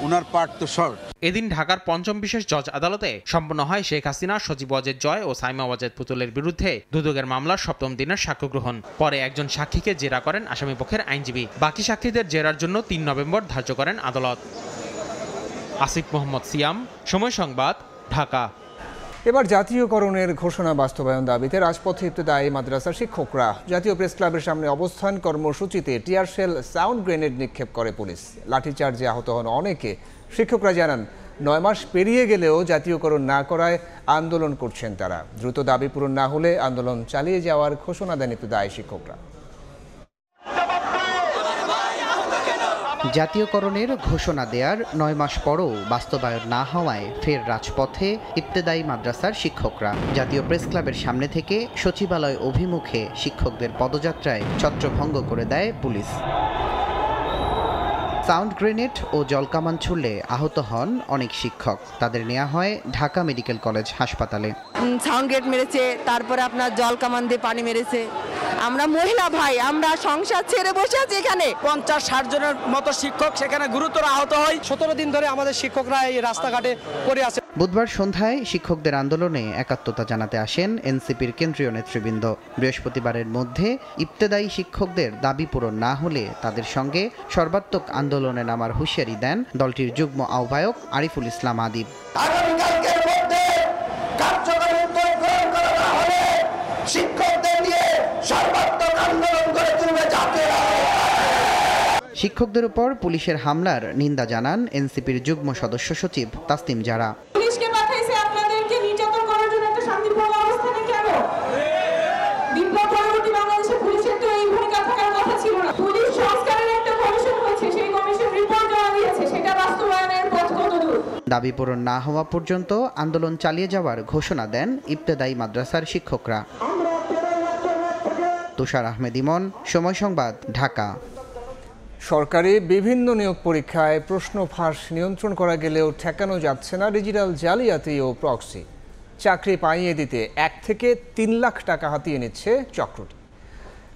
ওনার পার্ট তো শর্ট। এদিন ঢাকার 5ম বিশেষ জজ আদালতে সম্পন্ন হয় শেখ হাসিনা, সজীব ওয়াজেদ জয় ও সাইমা ওয়াজেদ পুতুলের বিরুদ্ধে দুদকের মামলার 7ম দিনের সাক্ষ্য গ্রহণ। পরে একজন সাক্ষীকে জেরা করেন আসামিপক্ষের আইনজীবী। বাকি সাক্ষীদের জেরার জন্য 3 নভেম্বর ধার্য করেন আদালত। আসিফ মোহাম্মদ সিয়াম, সময় সংবাদ, ঢাকা। এবার জাতীয়করণের ঘোষণা বাস্তবায়ন দাবিতে রাজপথে ইবতেদায়ী মাদ্রাসার শিক্ষকরা। জাতীয় প্রেস ক্লাবের সামনে অবস্থান কর্মসূচিতে টিয়ারশেল, সাউন্ড গ্রেনেড নিক্ষেপ করে পুলিশ। লাঠিচার্জে আহত হন অনেকে। শিক্ষকরা জানান, 9 মাস পেরিয়ে গেলেও জাতীয়করণ না করায় আন্দোলন করছেন তারা। দ্রুত দাবি পূরণ না হলে আন্দোলন চালিয়ে যাওয়ার ঘোষণা দেন ইবতেদায়ী শিক্ষকরা। জাতীয়করণের ঘোষণা দেওয়ার 9 মাস পরও বাস্তবায়ন না হওয়ায় ফের রাজপথে ইবতেদায়ী মাদ্রাসার শিক্ষকরা। জাতীয় প্রেস ক্লাবের সামনে থেকে সচিবালয় অভিমুখে শিক্ষকদের পদযাত্রায় ছত্রভঙ্গ করে দেয় পুলিশ। সাউন্ড গ্রেনেড ও জলকামান ছুড়লে আহত হন অনেক শিক্ষক। তাদের নেওয়া হয় ঢাকা মেডিকেল কলেজ হাসপাতালে। সাউন্ড গ্রেনেড মেরেছে, তারপরে আপনার জলকামান দিয়ে পানি মেরেছে। আমরা মহিলা ভাই, আমরা সংসার ছেড়ে বসে আছি এখানে। 50-60 জনের মতো শিক্ষক সেখানে গুরুতর আহত হয়। 17 দিন ধরে আমাদের শিক্ষকরা এই রাস্তাঘাটে পড়ে আছে। বুধবার সন্ধ্যায় শিক্ষকদের আন্দোলনে একাত্মতা জানাতে আসেন এনসিপির কেন্দ্রীয় নেতৃবৃন্দ। বৃহস্পতিবারের মধ্যে ইবতেদায়ী শিক্ষকদের দাবি পূরণ না হলে তাদের সঙ্গে সর্বাত্মক আন্দোলনে নামার হুঁশিয়ারি দেন দলটির যুগ্ম আহ্বায়ক আরিফুল ইসলাম আদিব। শিক্ষকদের উপর পুলিশের হামলার নিন্দা জানান এনসিপির যুগ্ম সদস্য সচিব তাসনিম জারা। পুলিশকে পাঠাইছে আপনাদেরকে নির্যাতন করার জন্য, একটা শান্তিপূর্ণ অবস্থানে কেন? বিপ্লব পরবর্তী বাংলাদেশে পুলিশের তো এই ভূমিকা থাকার কথা ছিল না। পুলিশ সংস্কারের একটা কমিশন হয়েছে, সেই কমিশন রিপোর্ট দেওয়া দিয়েছে, সেটা বাস্তবায়নের পথ কতদূর? দাবি পূরণ না হওয়া পর্যন্ত আন্দোলন চালিয়ে যাওয়ার ঘোষণা দেন ইবতেদায়ী মাদ্রাসার শিক্ষকরা। তুষার আহমেদ ইমন, সময় সংবাদ, ঢাকা। সরকারি বিভিন্ন নিয়োগ পরীক্ষায় প্রশ্ন ফাঁস নিয়ন্ত্রণ করা গেলেও ঠেকানো যাচ্ছে না ডিজিটাল জালিয়াতি ও প্রক্সি। চাকরি পাইয়ে দিতে 1 থেকে 3 লাখ টাকা হাতিয়ে নিচ্ছে চক্রটি।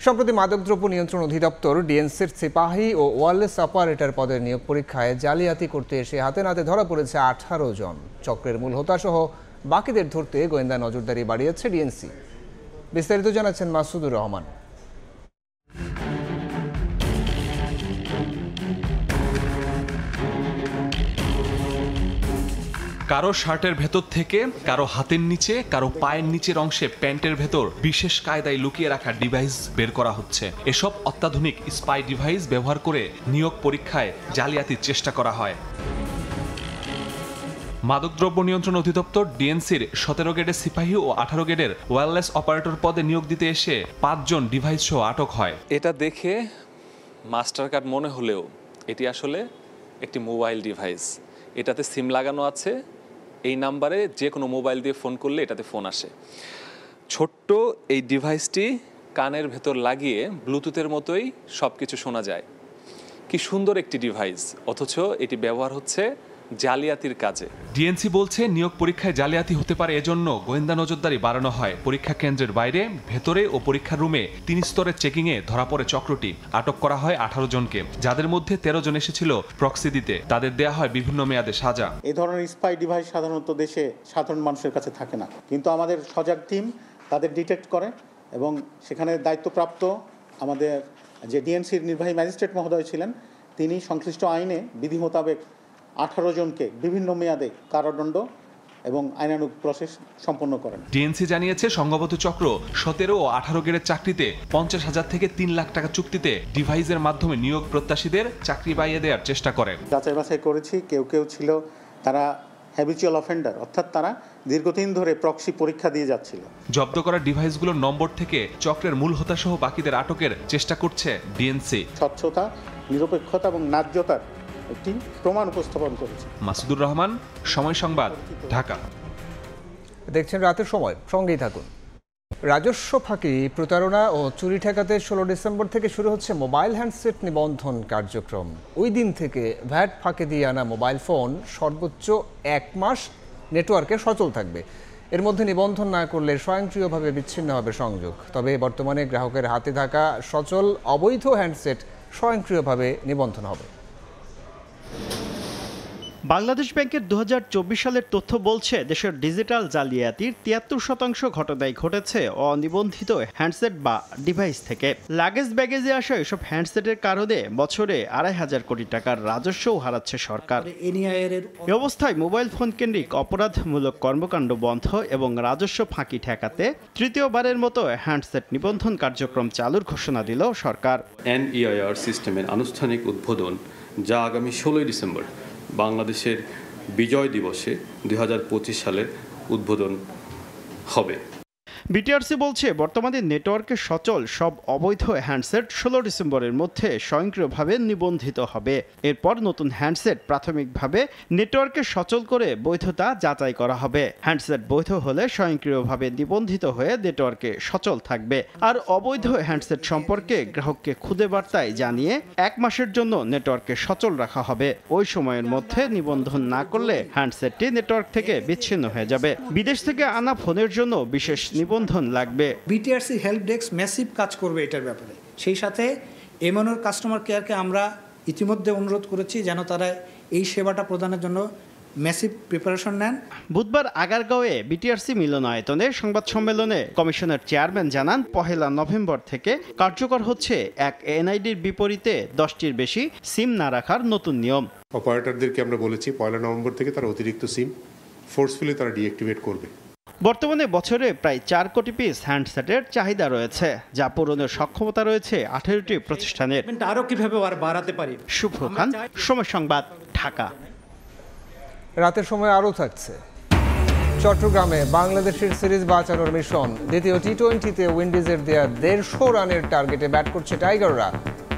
সম্প্রতি মাদকদ্রব্য নিয়ন্ত্রণ অধিদপ্তর ডিএনসির সিপাহী ও ওয়্যারলেস অপারেটর পদের নিয়োগ পরীক্ষায় জালিয়াতি করতে এসে হাতে নাতে ধরা পড়েছে 18 জন। চক্রের মূল হোতাসহ বাকিদের ধরতে গোয়েন্দা নজরদারি বাড়িয়েছে ডিএনসি। বিস্তারিত জানাচ্ছেন মাসুদুর রহমান। কারো শার্টের ভেতর থেকে, কারো হাতের নিচে, কারো পায়ের নিচের অংশে প্যান্টের ভেতর বিশেষ কায়দায় লুকিয়ে রাখা ডিভাইস বের করা হচ্ছে। এসব অত্যাধুনিক স্পাই ডিভাইস ব্যবহার করে নিয়োগ পরীক্ষায় জালিয়াতির চেষ্টা করা হয়। মাদকদ্রব্য নিয়ন্ত্রণ অধিদপ্তর ডিএনসির 17 গ্রেডের সিপাহী ও 18 গ্রেডের ওয়্যারলেস অপারেটর পদে নিয়োগ দিতে এসে 5 জন ডিভাইস সহ আটক হয়। এটা দেখে মাস্টার কার্ড মনে হলেও এটি আসলে একটি মোবাইল ডিভাইস। এটাতে সিম লাগানো আছে। এই নাম্বারে যে কোনো মোবাইল দিয়ে ফোন করলে এটাতে ফোন আসে। ছোট্ট এই ডিভাইসটি কানের ভেতর লাগিয়ে ব্লুটুথের মতোই সব কিছু শোনা যায়। কি সুন্দর একটি ডিভাইস, অথচ এটি ব্যবহার হচ্ছে জালিয়াতির কাজে। ডিএনসি বলছে নিয়োগ পরীক্ষায় জালিয়াতি হতে পারে, এজন্য গোয়েন্দা নজরদারি বাড়ানো হয়। পরীক্ষা কেন্দ্রের বাইরে, ভেতরে ও পরীক্ষার রুমে 3 স্তরের চেকিংয়ে ধরা পড়ে চক্রটি। আটক করা হয় 18 জনকে, যাদের মধ্যে 13 জন এসেছিল প্রক্সি দিতে। তাদের দেয়া হয় বিভিন্ন মেয়াদে সাজা। এই ধরনের স্পাই ডিভাইস সাধারণত দেশে সাধারণ মানুষের কাছে থাকে না, কিন্তু আমাদের সজাগ টিম তাদের ডিটেক্ট করে এবং সেখানে দায়িত্বপ্রাপ্ত আমাদের যে ডিএনসির নির্বাহী ম্যাজিস্ট্রেট মহোদয় ছিলেন, তিনি সংশ্লিষ্ট আইনে বিধি মোতাবেক 18 জনকে বিভিন্ন মেয়াদে কারাদণ্ড এবং আইনানুগ প্রসেস সম্পন্ন করেন। ডিএনসি জানিয়েছে সংঘবদ্ধ চক্র 17 ও 18 গ্রেডের চাকরিতে 50,000 থেকে 3 লাখ টাকা চুক্তিতে ডিভাইসের মাধ্যমে নিয়োগ প্রত্যাশীদের চাকরি পাইয়ে দেওয়ার চেষ্টা করে। যাচাই বাছাই করেছি, কেউ ছিল তারা হ্যাবিচুয়াল অফেন্ডার, অর্থাৎ তারা দীর্ঘদিন ধরে প্রক্সি পরীক্ষা দিয়ে যাচ্ছিল। জব্দ করা ডিভাইসগুলোর নম্বর থেকে চক্রের মূল হোতা সহ বাকিদের আটকের চেষ্টা করছে ডিএনসি। স্বচ্ছতা, নিরপেক্ষতা এবং ন্যায্যতার একটি প্রমাণ উপস্থাপন করেছে। মাসুদুর রহমান, সময় সংবাদ, ঢাকা। দেখছেন রাতের সময়, সঙ্গেই থাকুন। রাজস্ব ফাঁকি, প্রতারণা ও চুরি ঠেকাতে 16 ডিসেম্বর থেকে শুরু হচ্ছে মোবাইল হ্যান্ডসেট নিবন্ধন কার্যক্রম। ওই দিন থেকে ভ্যাট ফাঁকি দিয়ে আনা মোবাইল ফোন সর্বোচ্চ 1 মাস নেটওয়ার্কে সচল থাকবে। এর মধ্যে নিবন্ধন না করলে স্বয়ংক্রিয়ভাবে বিচ্ছিন্ন হবে সংযোগ। তবে বর্তমানে গ্রাহকের হাতে থাকা সচল অবৈধ হ্যান্ডসেট স্বয়ংক্রিয়ভাবে নিবন্ধন হবে। বাংলাদেশ ব্যাংকের 2024 সালের তথ্য বলছে, দেশের ডিজিটাল জালিয়াতির 73% ঘটনাই ঘটেছে অনিবন্ধিত হ্যান্ডসেট বা ডিভাইস থেকে। ব্যাগেজে আসা এসব হ্যান্ডসেটের কারণে বছরে 2,500 কোটি টাকার রাজস্বও হারাচ্ছে সরকার। এ অবস্থায় মোবাইল ফোন কেন্দ্রিক অপরাধমূলক কর্মকাণ্ড বন্ধ এবং রাজস্ব ফাঁকি ঠেকাতে তৃতীয়বারের মতো হ্যান্ডসেট নিবন্ধন কার্যক্রম চালুর ঘোষণা দিল সরকার। NEIR সিস্টেমের আনুষ্ঠানিক উদ্বোধন, যা আগামী 16 ডিসেম্বর বাংলাদেশের বিজয় দিবসে 2025 সালে উদ্বোধন হবে। বিটিআরসি বলছে, বর্তমানে নেটওয়ার্কে সচল সব অবৈধ হ্যান্ডসেট 16 ডিসেম্বরের মধ্যে স্বয়ংক্রিয়ভাবে নিবন্ধিত হবে। এরপর নতুন হ্যান্ডসেট প্রাথমিকভাবে নেটওয়ার্কে সচল করে বৈধতা যাচাই করা হবে। হ্যান্ডসেট বৈধ হলে স্বয়ংক্রিয়ভাবে নিবন্ধিত হয়ে নেটওয়ার্কে সচল থাকবে। আর অবৈধ হ্যান্ডসেট সম্পর্কে গ্রাহককে খুদে বার্তায় জানিয়ে 1 মাসের জন্য নেটওয়ার্কে সচল রাখা হবে। ওই সময়ের মধ্যে নিবন্ধন না করলে হ্যান্ডসেটটি নেটওয়ার্ক থেকে বিচ্ছিন্ন হয়ে যাবে। বিদেশ থেকে আনা ফোনের জন্য বিশেষ নিবন্ধন লাগবে। বিটিআরসি হেল্প ডেস্ক ম্যাসিভ কাজ করবে এটার ব্যাপারে। সেই সাথে এমএনওর কাস্টমার কেয়ারকে আমরা ইতিমধ্যে অনুরোধ করেছি যেন তারা এই সেবাটা প্রদানের জন্য ম্যাসিভ প্রিপারেশন নেন। বুধবার আগারগাঁওয়ে বিটিআরসি মিলনায়তনে সংবাদ সম্মেলনে কমিশনের চেয়ারম্যান জানান, 1 নভেম্বর থেকে কার্যকর হচ্ছে এক এনআইডির বিপরীতে 10টির বেশি সিম না রাখার নতুন নিয়ম। অপারেটরদেরকে আমরা বলেছি 1 নভেম্বর থেকে তারা অতিরিক্ত সিম ফোর্সফুলি তারা ডিঅ্যাক্টিভেট করবে। বর্তমানে বছরে প্রায় 4 কোটি পিস হ্যান্ডসেটের চাহিদা রয়েছে, যা পূরণের সক্ষমতা রয়েছে 18টি প্রতিষ্ঠানের। আরও কিভাবে বাড়াতে পারি। শুভ্র খান, সময় সংবাদ, ঢাকা। রাতের সময় আরও থাকছে। চট্টগ্রামে বাংলাদেশের সিরিজ বাঁচানোর মিশন। দ্বিতীয় টি-20তে উইন্ডিজের দেয়া 150 রানের টার্গেটে ব্যাট করছে টাইগাররা।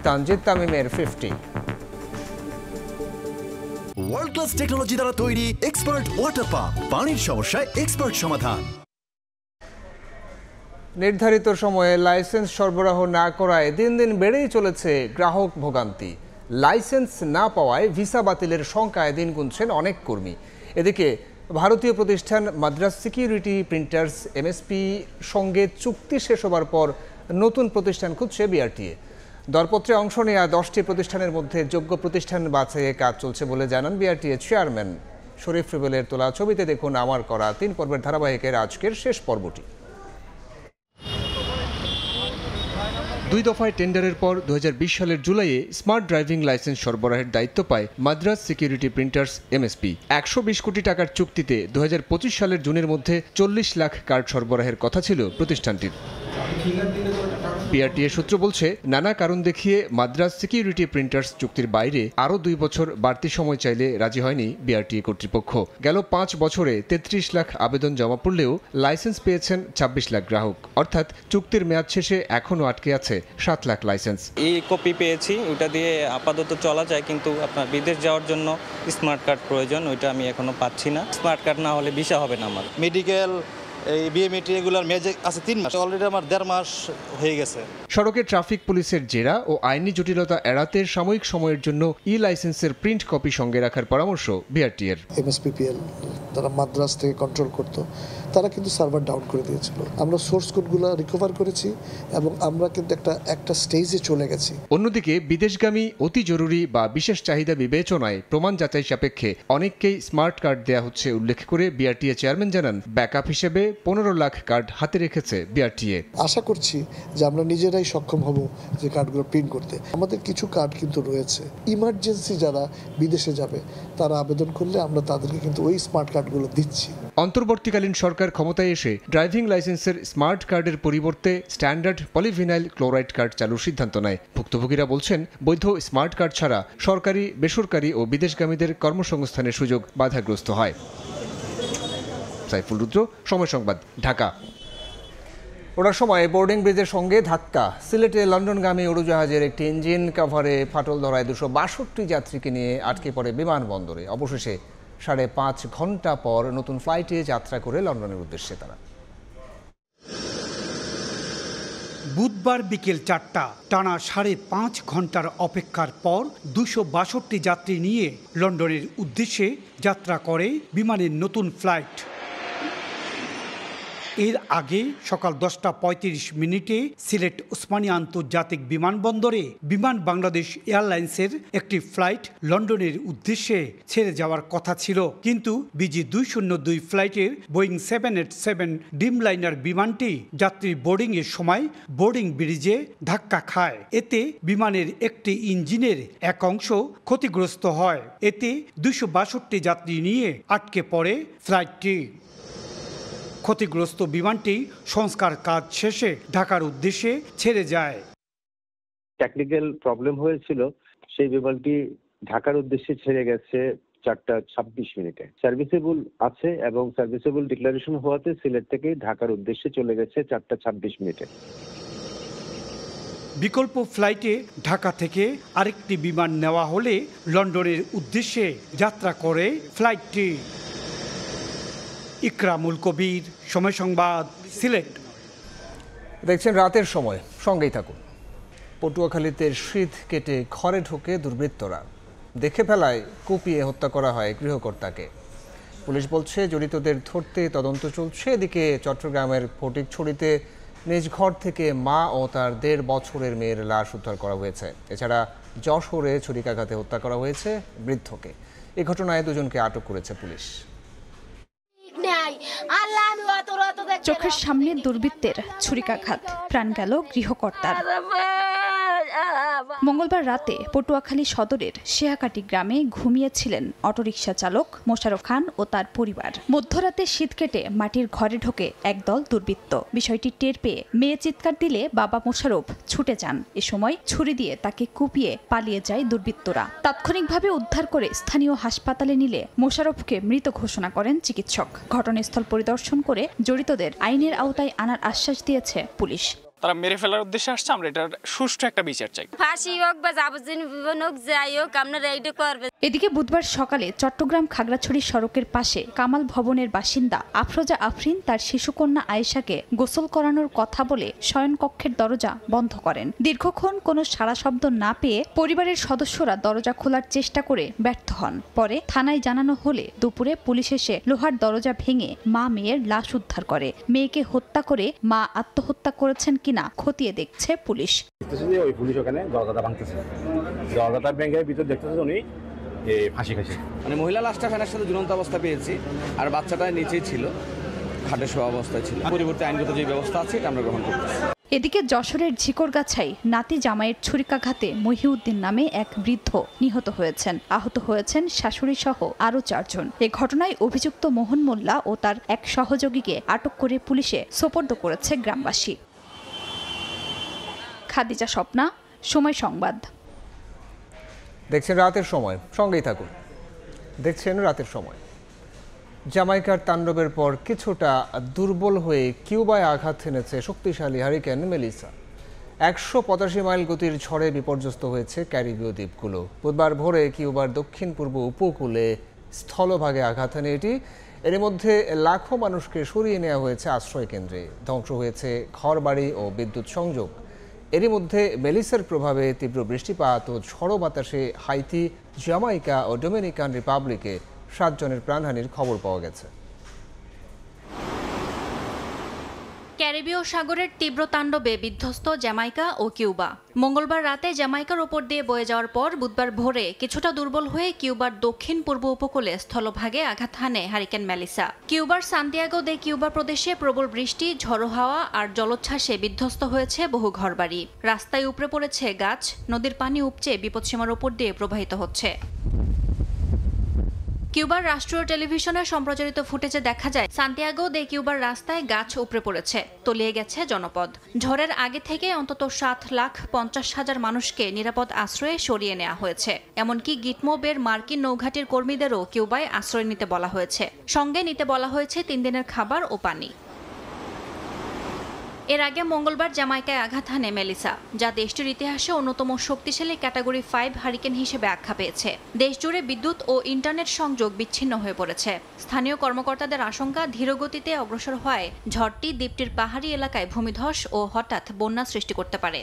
তানজিদ তামিমের 50। ওয়ার্ল্ড ক্লাস টেকনোলজি দ্বারা তৈরি এক্সপার্ট ওয়াটার পাম্প, পানির সমস্যায় এক্সপার্ট সমাধান। নির্ধারিত সময়ে লাইসেন্স সরবরাহ না করায় দিন দিন বেড়েই চলেছে গ্রাহক ভোগান্তি। লাইসেন্স না পাওয়ায় ভিসা বাতিলের শঙ্কায় দিন গুনছেন অনেক কর্মী। এদিকে ভারতীয় প্রতিষ্ঠান মাদ্রাজ সিকিউরিটি প্রিন্টার্স এমএসপি সঙ্গে চুক্তি শেষ হবার পর নতুন প্রতিষ্ঠান খুঁজছে বিআরটিএ। দরপত্রে অংশ নেওয়া 10টি প্রতিষ্ঠানের মধ্যে যোগ্য প্রতিষ্ঠান বাছাইয়ে কাজ চলছে বলে জানান বিআরটিএ চেয়ারম্যান শরীফ রুবেলের তোলা ছবিতে দেখুন আমার করা 3 পর্বের ধারাবাহিকের আজকের শেষ পর্বটি। 2 দফায় টেন্ডারের পর 2020 সালের জুলাইয়ে স্মার্ট ড্রাইভিং লাইসেন্স সরবরাহের দায়িত্ব পায় মাদ্রাজ সিকিউরিটি প্রিন্টার্স এমএসপি। 120 কোটি টাকার চুক্তিতে 2025 সালের জুনের মধ্যে 40 লাখ কার্ড সরবরাহের কথা ছিল প্রতিষ্ঠানটির। বিআরটিএ সূত্র বলছে, নানা কারণ দেখিয়ে মাদ্রাজ সিকিউরিটি প্রিন্টার্স চুক্তির বাইরে আরও 2 বছর বাড়তি সময় চাইলে রাজি হয়নি বিআরটিএ কর্তৃপক্ষ। গেল 5 বছরে 33 লাখ আবেদন জমা পড়লেও লাইসেন্স পেয়েছেন 26 লাখ গ্রাহক। অর্থাৎ চুক্তির মেয়াদ শেষে এখনও আটকে আছে 7 লাখ লাইসেন্স। এই কপি পেয়েছি, ওটা দিয়ে আপাতত চলা যায়, কিন্তু আপনার বিদেশ যাওয়ার জন্য স্মার্ট কার্ড প্রয়োজন, ওইটা আমি এখনো পাচ্ছি না। স্মার্ট কার্ড না হলে ভিসা হবে না আমার। মেডিকেল এই বিএমইটি এগুলার মেয়াদ আছে 3 মাস, অলরেডি আমার 1.5 মাস হয়ে গেছে। সড়কে ট্রাফিক পুলিশের জেরা ও আইনি জটিলতা এড়াতে সাময়িক সময়ের জন্য লাইসেন্সের প্রিন্ট কপি সঙ্গে রাখার পরামর্শ বিআরটিএর। MSPPL তারা মাদ্রাজ থেকে কন্ট্রোল করতো, তারা কিন্তু সার্ভার ডাউন করে দিয়েছিল। আমরা সোর্স কোডগুলো রিকভার করেছি এবং আমরা কিন্তু একটা স্টেজে চলে গেছি। অন্যদিকে বিদেশগামী অতি জরুরি বা বিশেষ চাহিদা বিবেচনায় প্রমাণ যাচাই সাপেক্ষে অনেককেই স্মার্ট কার্ড দেয়া হচ্ছে উল্লেখ করে বিআরটিএ চেয়ারম্যান জানান, ব্যাকআপ হিসেবে 15 লাখ কার্ড হাতে রেখেছে বিআরটিএ। আশা করছি যে আমরা নিজেরাই সক্ষম হব যে কার্ডগুলো প্রিন্ট করতে। আমাদের কিছু কার্ড কিন্তু রয়েছে, ইমার্জেন্সি যারা বিদেশে যাবে তারা আবেদন করলে আমরা তাদেরকে কিন্তু ওই স্মার্ট কার্ডগুলো দিচ্ছি। অন্তর্বর্তীকালীন সরকার ক্ষমতায় এসে ড্রাইভিং লাইসেন্সের স্মার্ট কার্ডের পরিবর্তে স্ট্যান্ডার্ড পলিভিনাইল ক্লোরাইড কার্ড চালুর সিদ্ধান্ত নেয়। ভুক্তভোগীরা বলছেন, বৈধ স্মার্ট কার্ড ছাড়া সরকারি, বেসরকারি ও বিদেশগামীদের কর্মসংস্থানের সুযোগ বাধাগ্রস্ত হয়। সাইফুল রুদ্র, সময় সংবাদ, ঢাকা। ওটার সময় বোর্ডিং ব্রিজের সঙ্গে ধাক্কা। সিলেটে লন্ডনগামী উড়োজাহাজের একটি ইঞ্জিন কাভারে ফাটল ধরায় 262 যাত্রীকে নিয়ে আটকে পড়ে বিমানবন্দরে। অবশেষে 5.5 ঘন্টা পর নতুন ফ্লাইটে যাত্রা করে লন্ডনের উদ্দেশ্যে তারা। বুধবার বিকেল 4টা, টানা 5.5 ঘন্টার অপেক্ষার পর 262 যাত্রী নিয়ে লন্ডনের উদ্দেশ্যে যাত্রা করে বিমানের নতুন ফ্লাইট। এর আগে সকাল 10:35 সিলেট ওসমানী আন্তর্জাতিক বিমানবন্দরে বিমান বাংলাদেশ এয়ারলাইন্সের একটি ফ্লাইট লন্ডনের উদ্দেশ্যে ছেড়ে যাওয়ার কথা ছিল, কিন্তু BG 202 ফ্লাইটের বোয়িং 787 ড্রিমলাইনার বিমানটি যাত্রী বোর্ডিংয়ের সময় বোর্ডিং ব্রিজে ধাক্কা খায়। এতে বিমানের একটি ইঞ্জিনের এক অংশ ক্ষতিগ্রস্ত হয়। এতে 262 যাত্রী নিয়ে আটকে পড়ে ফ্লাইটটি। ক্ষতিগ্রস্ত বিমানটি সংস্কার কাজ শেষে ঢাকার উদ্দেশ্যে ছেড়ে যায়। টেকনিক্যাল প্রবলেম হয়েছিল, সেই বিমানটি ঢাকার উদ্দেশ্যে ছেড়ে গেছে 4:26 সার্ভিসেবল আছে এবং সার্ভিসেবল ডিক্লারেশন হওয়াতে সিলেট থেকে ঢাকার উদ্দেশ্যে চলে গেছে 4:26 বিকল্প ফ্লাইটে ঢাকা থেকে আরেকটি বিমান নেওয়া হলে লন্ডনের উদ্দেশ্যে যাত্রা করে ফ্লাইটটি। ইকরামুল কবির, সময় সংবাদ, সিলেট। দেখছেন রাতের সময়, সঙ্গেই থাকুন। পটুয়াখালীতে শীত কেটে ঘরে ঢুকে দুর্বৃত্তরা, দেখে ফেলায় কুপিয়ে হত্যা করা হয় গৃহকর্তাকে। পুলিশ বলছে জড়িতদের ধরতে তদন্ত চলছে। এদিকে চট্টগ্রামের ফটিকছড়িতে নিজ ঘর থেকে মা ও তার 1.5 বছরের মেয়ের লাশ উদ্ধার করা হয়েছে। এছাড়া যশোরে ছুরিকাঘাতে হত্যা করা হয়েছে বৃদ্ধকে। এ ঘটনায় 2 জনকে আটক করেছে পুলিশ। চোখের সামনে দুর্বৃত্তের ছুরিকাঘাত, প্রাণ গেল গৃহকর্তার। মঙ্গলবার রাতে পটুয়াখালী সদরের শেহাকাটি গ্রামে ঘুমিয়েছিলেন অটোরিকশা চালক মোশাররফ খান ও তার পরিবার। মধ্যরাতে শীত কেটে মাটির ঘরে ঢোকে একদল দুর্বৃত্ত। বিষয়টি টের পেয়ে মেয়ে চিৎকার দিলে বাবা মোশাররফ ছুটে যান। এ সময় ছুরি দিয়ে তাকে কুপিয়ে পালিয়ে যায় দুর্বৃত্তরা। তাৎক্ষণিকভাবে উদ্ধার করে স্থানীয় হাসপাতালে নিলে মোশাররফকে মৃত ঘোষণা করেন চিকিৎসক। ঘটনাস্থল পরিদর্শন করে জড়িতদের আইনের আওতায় আনার আশ্বাস দিয়েছে পুলিশ। তারা মেরে ফেলার উদ্দেশ্যে আসছে, আমরা এটার সুষ্ঠু একটা বিচার চাই। ফাঁসি হোক বা যাবজ্জীবন হোক, যাই হোক আপনারা এইটা করবেন। এদিকে বুধবার সকালে চট্টগ্রাম খাগড়াছড়ি সড়কের পাশে কামাল ভবনের বাসিন্দা আফরোজা আফরিন তার শিশুকন্যা আয়েশাকে গোসল করানোর কথা বলে শয়নকক্ষের দরজা বন্ধ করেন। দীর্ঘক্ষণ কোনো সাড়া শব্দ না পেয়ে পরিবারের সদস্যরা দরজা খোলার চেষ্টা করে ব্যর্থ হন। পরে থানায় জানানো হলে দুপুরে পুলিশ এসে লোহার দরজা ভেঙে মা মেয়ের লাশ উদ্ধার করে। মেয়েকে হত্যা করে মা আত্মহত্যা করেছেন কিনা খতিয়ে দেখছে পুলিশ। ওই পুলিশ ওখানে দরজাটা ভাঙতেছে, দরজাটা ভেঙে ভিতর দেখতেছে উনি ফাঁসি খাইছে। মানে মহিলা লাশটা ফ্যানের সাথে ঝুলন্ত অবস্থা পেয়েছি, আর বাচ্চাটা নিচেই ছিল, খাটে শোয়া অবস্থায় ছিল। পরিবর্তে আইনগত যে ব্যবস্থা আছে এটা আমরা গ্রহণ করতেছি। এদিকে যশোরের ঝিকরগাছায় নাতি জামাইয়ের ছুরিকাঘাতে মহিউদ্দিন নামে এক বৃদ্ধ নিহত হয়েছেন। আহত হয়েছেন শাশুড়ি সহ আরও 4 জন। এ ঘটনায় অভিযুক্ত মোহন মোল্লা ও তার এক সহযোগীকে আটক করে পুলিশে সোপর্দ করেছে গ্রামবাসী। খাদিজা স্বপ্না, সময় সংবাদ। দেখছেন রাতের সময়, সঙ্গেই থাকুন। দেখছেন রাতের সময়। জামাইকার তাণ্ডবের পর কিছুটা দুর্বল হয়ে কিউবায় আঘাত এনেছে শক্তিশালী হারিকেন মেলিসা। 185 মাইল গতির ঝড়ে বিপর্যস্ত হয়েছে ক্যারিবীয় দ্বীপগুলো। বুধবার ভোরে কিউবার দক্ষিণ পূর্ব উপকূলে স্থলভাগে আঘাত এনে এটি এর মধ্যে লাখো মানুষকে সরিয়ে নেওয়া হয়েছে আশ্রয় কেন্দ্রে, ধ্বংস হয়েছে ঘরবাড়ি ও বিদ্যুৎ সংযোগ। এরই মধ্যে মেলিসার প্রভাবে তীব্র বৃষ্টিপাত ও ঝড়ো বাতাসে হাইতি, জামাইকা ও ডোমিনিকান রিপাবলিকে 7 জনের প্রাণহানির খবর পাওয়া গেছে। ক্যারিবীয় সাগরের তীব্র তাণ্ডবে বিধ্বস্ত জ্যামাইকা ও কিউবা। মঙ্গলবার রাতে জ্যামাইকার ওপর দিয়ে বয়ে যাওয়ার পর বুধবার ভোরে কিছুটা দুর্বল হয়ে কিউবার দক্ষিণ পূর্ব উপকূলে স্থলভাগে আঘাত হানে হারিকেন মেলিসা। কিউবার সান্তিয়াগো দে কিউবা প্রদেশে প্রবল বৃষ্টি, ঝড়ো হাওয়া আর জলোচ্ছ্বাসে বিধ্বস্ত হয়েছে বহু ঘরবাড়ি। রাস্তায় উপড়ে পড়েছে গাছ, নদীর পানি উপচে বিপদসীমার ওপর দিয়ে প্রবাহিত হচ্ছে। কিউবার রাষ্ট্রীয় টেলিভিশনে সম্প্রচারিত ফুটেজে দেখা যায় সান্তিয়াগো দে কিউবার রাস্তায় গাছ উপড়ে পড়েছে, তলিয়ে গেছে জনপদ। ঝড়ের আগে থেকে অন্তত 7,50,000 মানুষকে নিরাপদ আশ্রয়ে সরিয়ে নেওয়া হয়েছে। এমনকি গিটমো বের মার্কিন নৌঘাটির কর্মীদেরও কিউবায় আশ্রয় নিতে বলা হয়েছে। সঙ্গে নিতে বলা হয়েছে 3 দিনের খাবার ও পানি। এর আগে মঙ্গলবার জ্যামাইকায় আঘাত হানে মেলিসা, যা দেশটির ইতিহাসে অন্যতম শক্তিশালী ক্যাটাগরি 5 হারিকেন হিসেবে আখ্যা পেয়েছে। দেশজুড়ে বিদ্যুৎ ও ইন্টারনেট সংযোগ বিচ্ছিন্ন হয়ে পড়েছে। স্থানীয় কর্মকর্তাদের আশঙ্কা, ধীরগতিতে অগ্রসর হওয়ায় ঝড়টি দ্বীপটির পাহাড়ি এলাকায় ভূমিধস ও হঠাৎ বন্যা সৃষ্টি করতে পারে।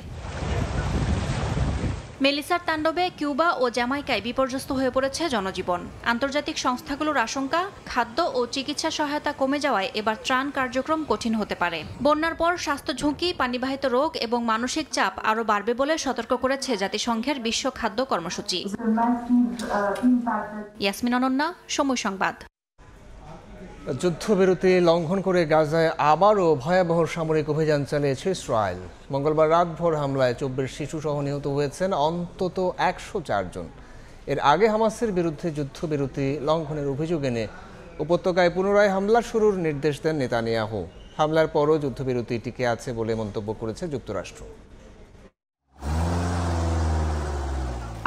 মেলিসার তাণ্ডবে কিউবা ও জ্যামাইকায় বিপর্যস্ত হয়ে পড়েছে জনজীবন। আন্তর্জাতিক সংস্থাগুলোর আশঙ্কা, খাদ্য ও চিকিৎসা সহায়তা কমে যাওয়ায় এবার ত্রাণ কার্যক্রম কঠিন হতে পারে। বন্যার পর স্বাস্থ্য ঝুঁকি, পানিবাহিত রোগ এবং মানসিক চাপ আরও বাড়বে বলে সতর্ক করেছে জাতিসংঘের বিশ্ব খাদ্য কর্মসূচি। ইয়াসমিন অনন্যা, সময় সংবাদ। যুদ্ধবিরতি লঙ্ঘন করে গাজায় আবারও ভয়াবহ সামরিক অভিযান চালিয়েছে ইসরায়েল। মঙ্গলবার রাতভর হামলায় 24 শিশুসহ নিহত হয়েছেন অন্তত 104 জন। এর আগে হামাসের বিরুদ্ধে যুদ্ধবিরতি লঙ্ঘনের অভিযোগ এনে উপত্যকায় পুনরায় হামলা শুরুর নির্দেশ দেন নেতানিয়াহু। হামলার পরও যুদ্ধবিরতি টিকে আছে বলে মন্তব্য করেছে যুক্তরাষ্ট্র।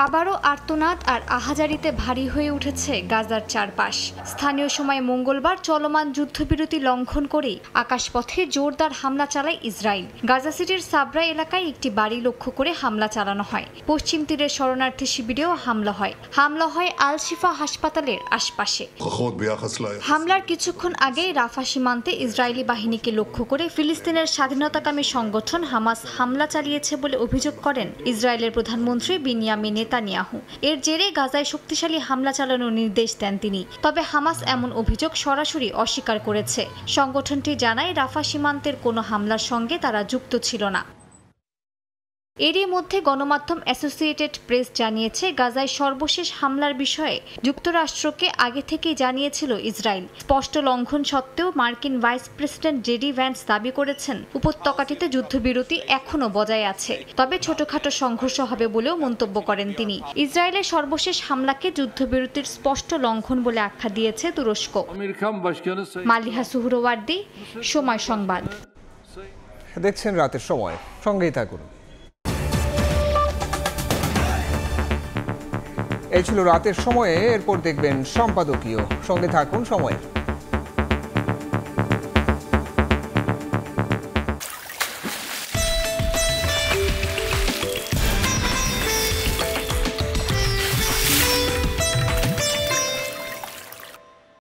আবারও আর্তনাদ আর আহাজারিতে ভারী হয়ে উঠেছে গাজার চারপাশ। স্থানীয় সময় মঙ্গলবার চলমান যুদ্ধবিরতি লঙ্ঘন করে আকাশপথে জোরদার হামলা চালায় ইসরায়েল। গাজা সিটির সাবরা এলাকায় একটি বাড়ি লক্ষ্য করে হামলা চালানো হয়। পশ্চিম তীরের শরণার্থী শিবিরেও হামলা হয় আল শিফা হাসপাতালের আশপাশে। হামলার কিছুক্ষণ আগেই রাফা সীমান্তে ইসরায়েলি বাহিনীকে লক্ষ্য করে ফিলিস্তিনের স্বাধীনতাকামী সংগঠন হামাস হামলা চালিয়েছে বলে অভিযোগ করেন ইসরায়েলের প্রধানমন্ত্রী বিনিয়ামিন নেতানিয়াহু। এর জেরে গাজায় শক্তিশালী হামলা চালানোর নির্দেশ দেন তিনি। তবে হামাস এমন অভিযোগ সরাসরি অস্বীকার করেছে। সংগঠনটি জানায় রাফা সীমান্তের কোনো হামলার সঙ্গে তারা যুক্ত ছিল না। এরই মধ্যে গণমাধ্যম অ্যাসোসিয়েটেড প্রেস জানিয়েছে গাজায় সর্বশেষ হামলার বিষয়ে যুক্তরাষ্ট্রকে আগে থেকেই জানিয়েছিল ইসরায়েল। স্পষ্ট লঙ্ঘন সত্ত্বেও মার্কিন ভাইস প্রেসিডেন্ট জেডি ভ্যান্স দাবি করেছেন উপত্যকাটিতে যুদ্ধবিরতি এখনও বজায় আছে, তবে ছোটখাটো সংঘর্ষ হবে বলেও মন্তব্য করেন তিনি। ইসরায়েলের সর্বশেষ হামলাকে যুদ্ধবিরতির স্পষ্ট লঙ্ঘন বলে আখ্যা দিয়েছে তুরস্ক। মালিহা সুহরওয়ার্দী, সময় সংবাদ। দেখছেন রাতের সময়, সঙ্গেই থাকুন। এই ছিল রাতের সময়ে, এরপর দেখবেন সম্পাদকীয়। সঙ্গে থাকুন সময়ের।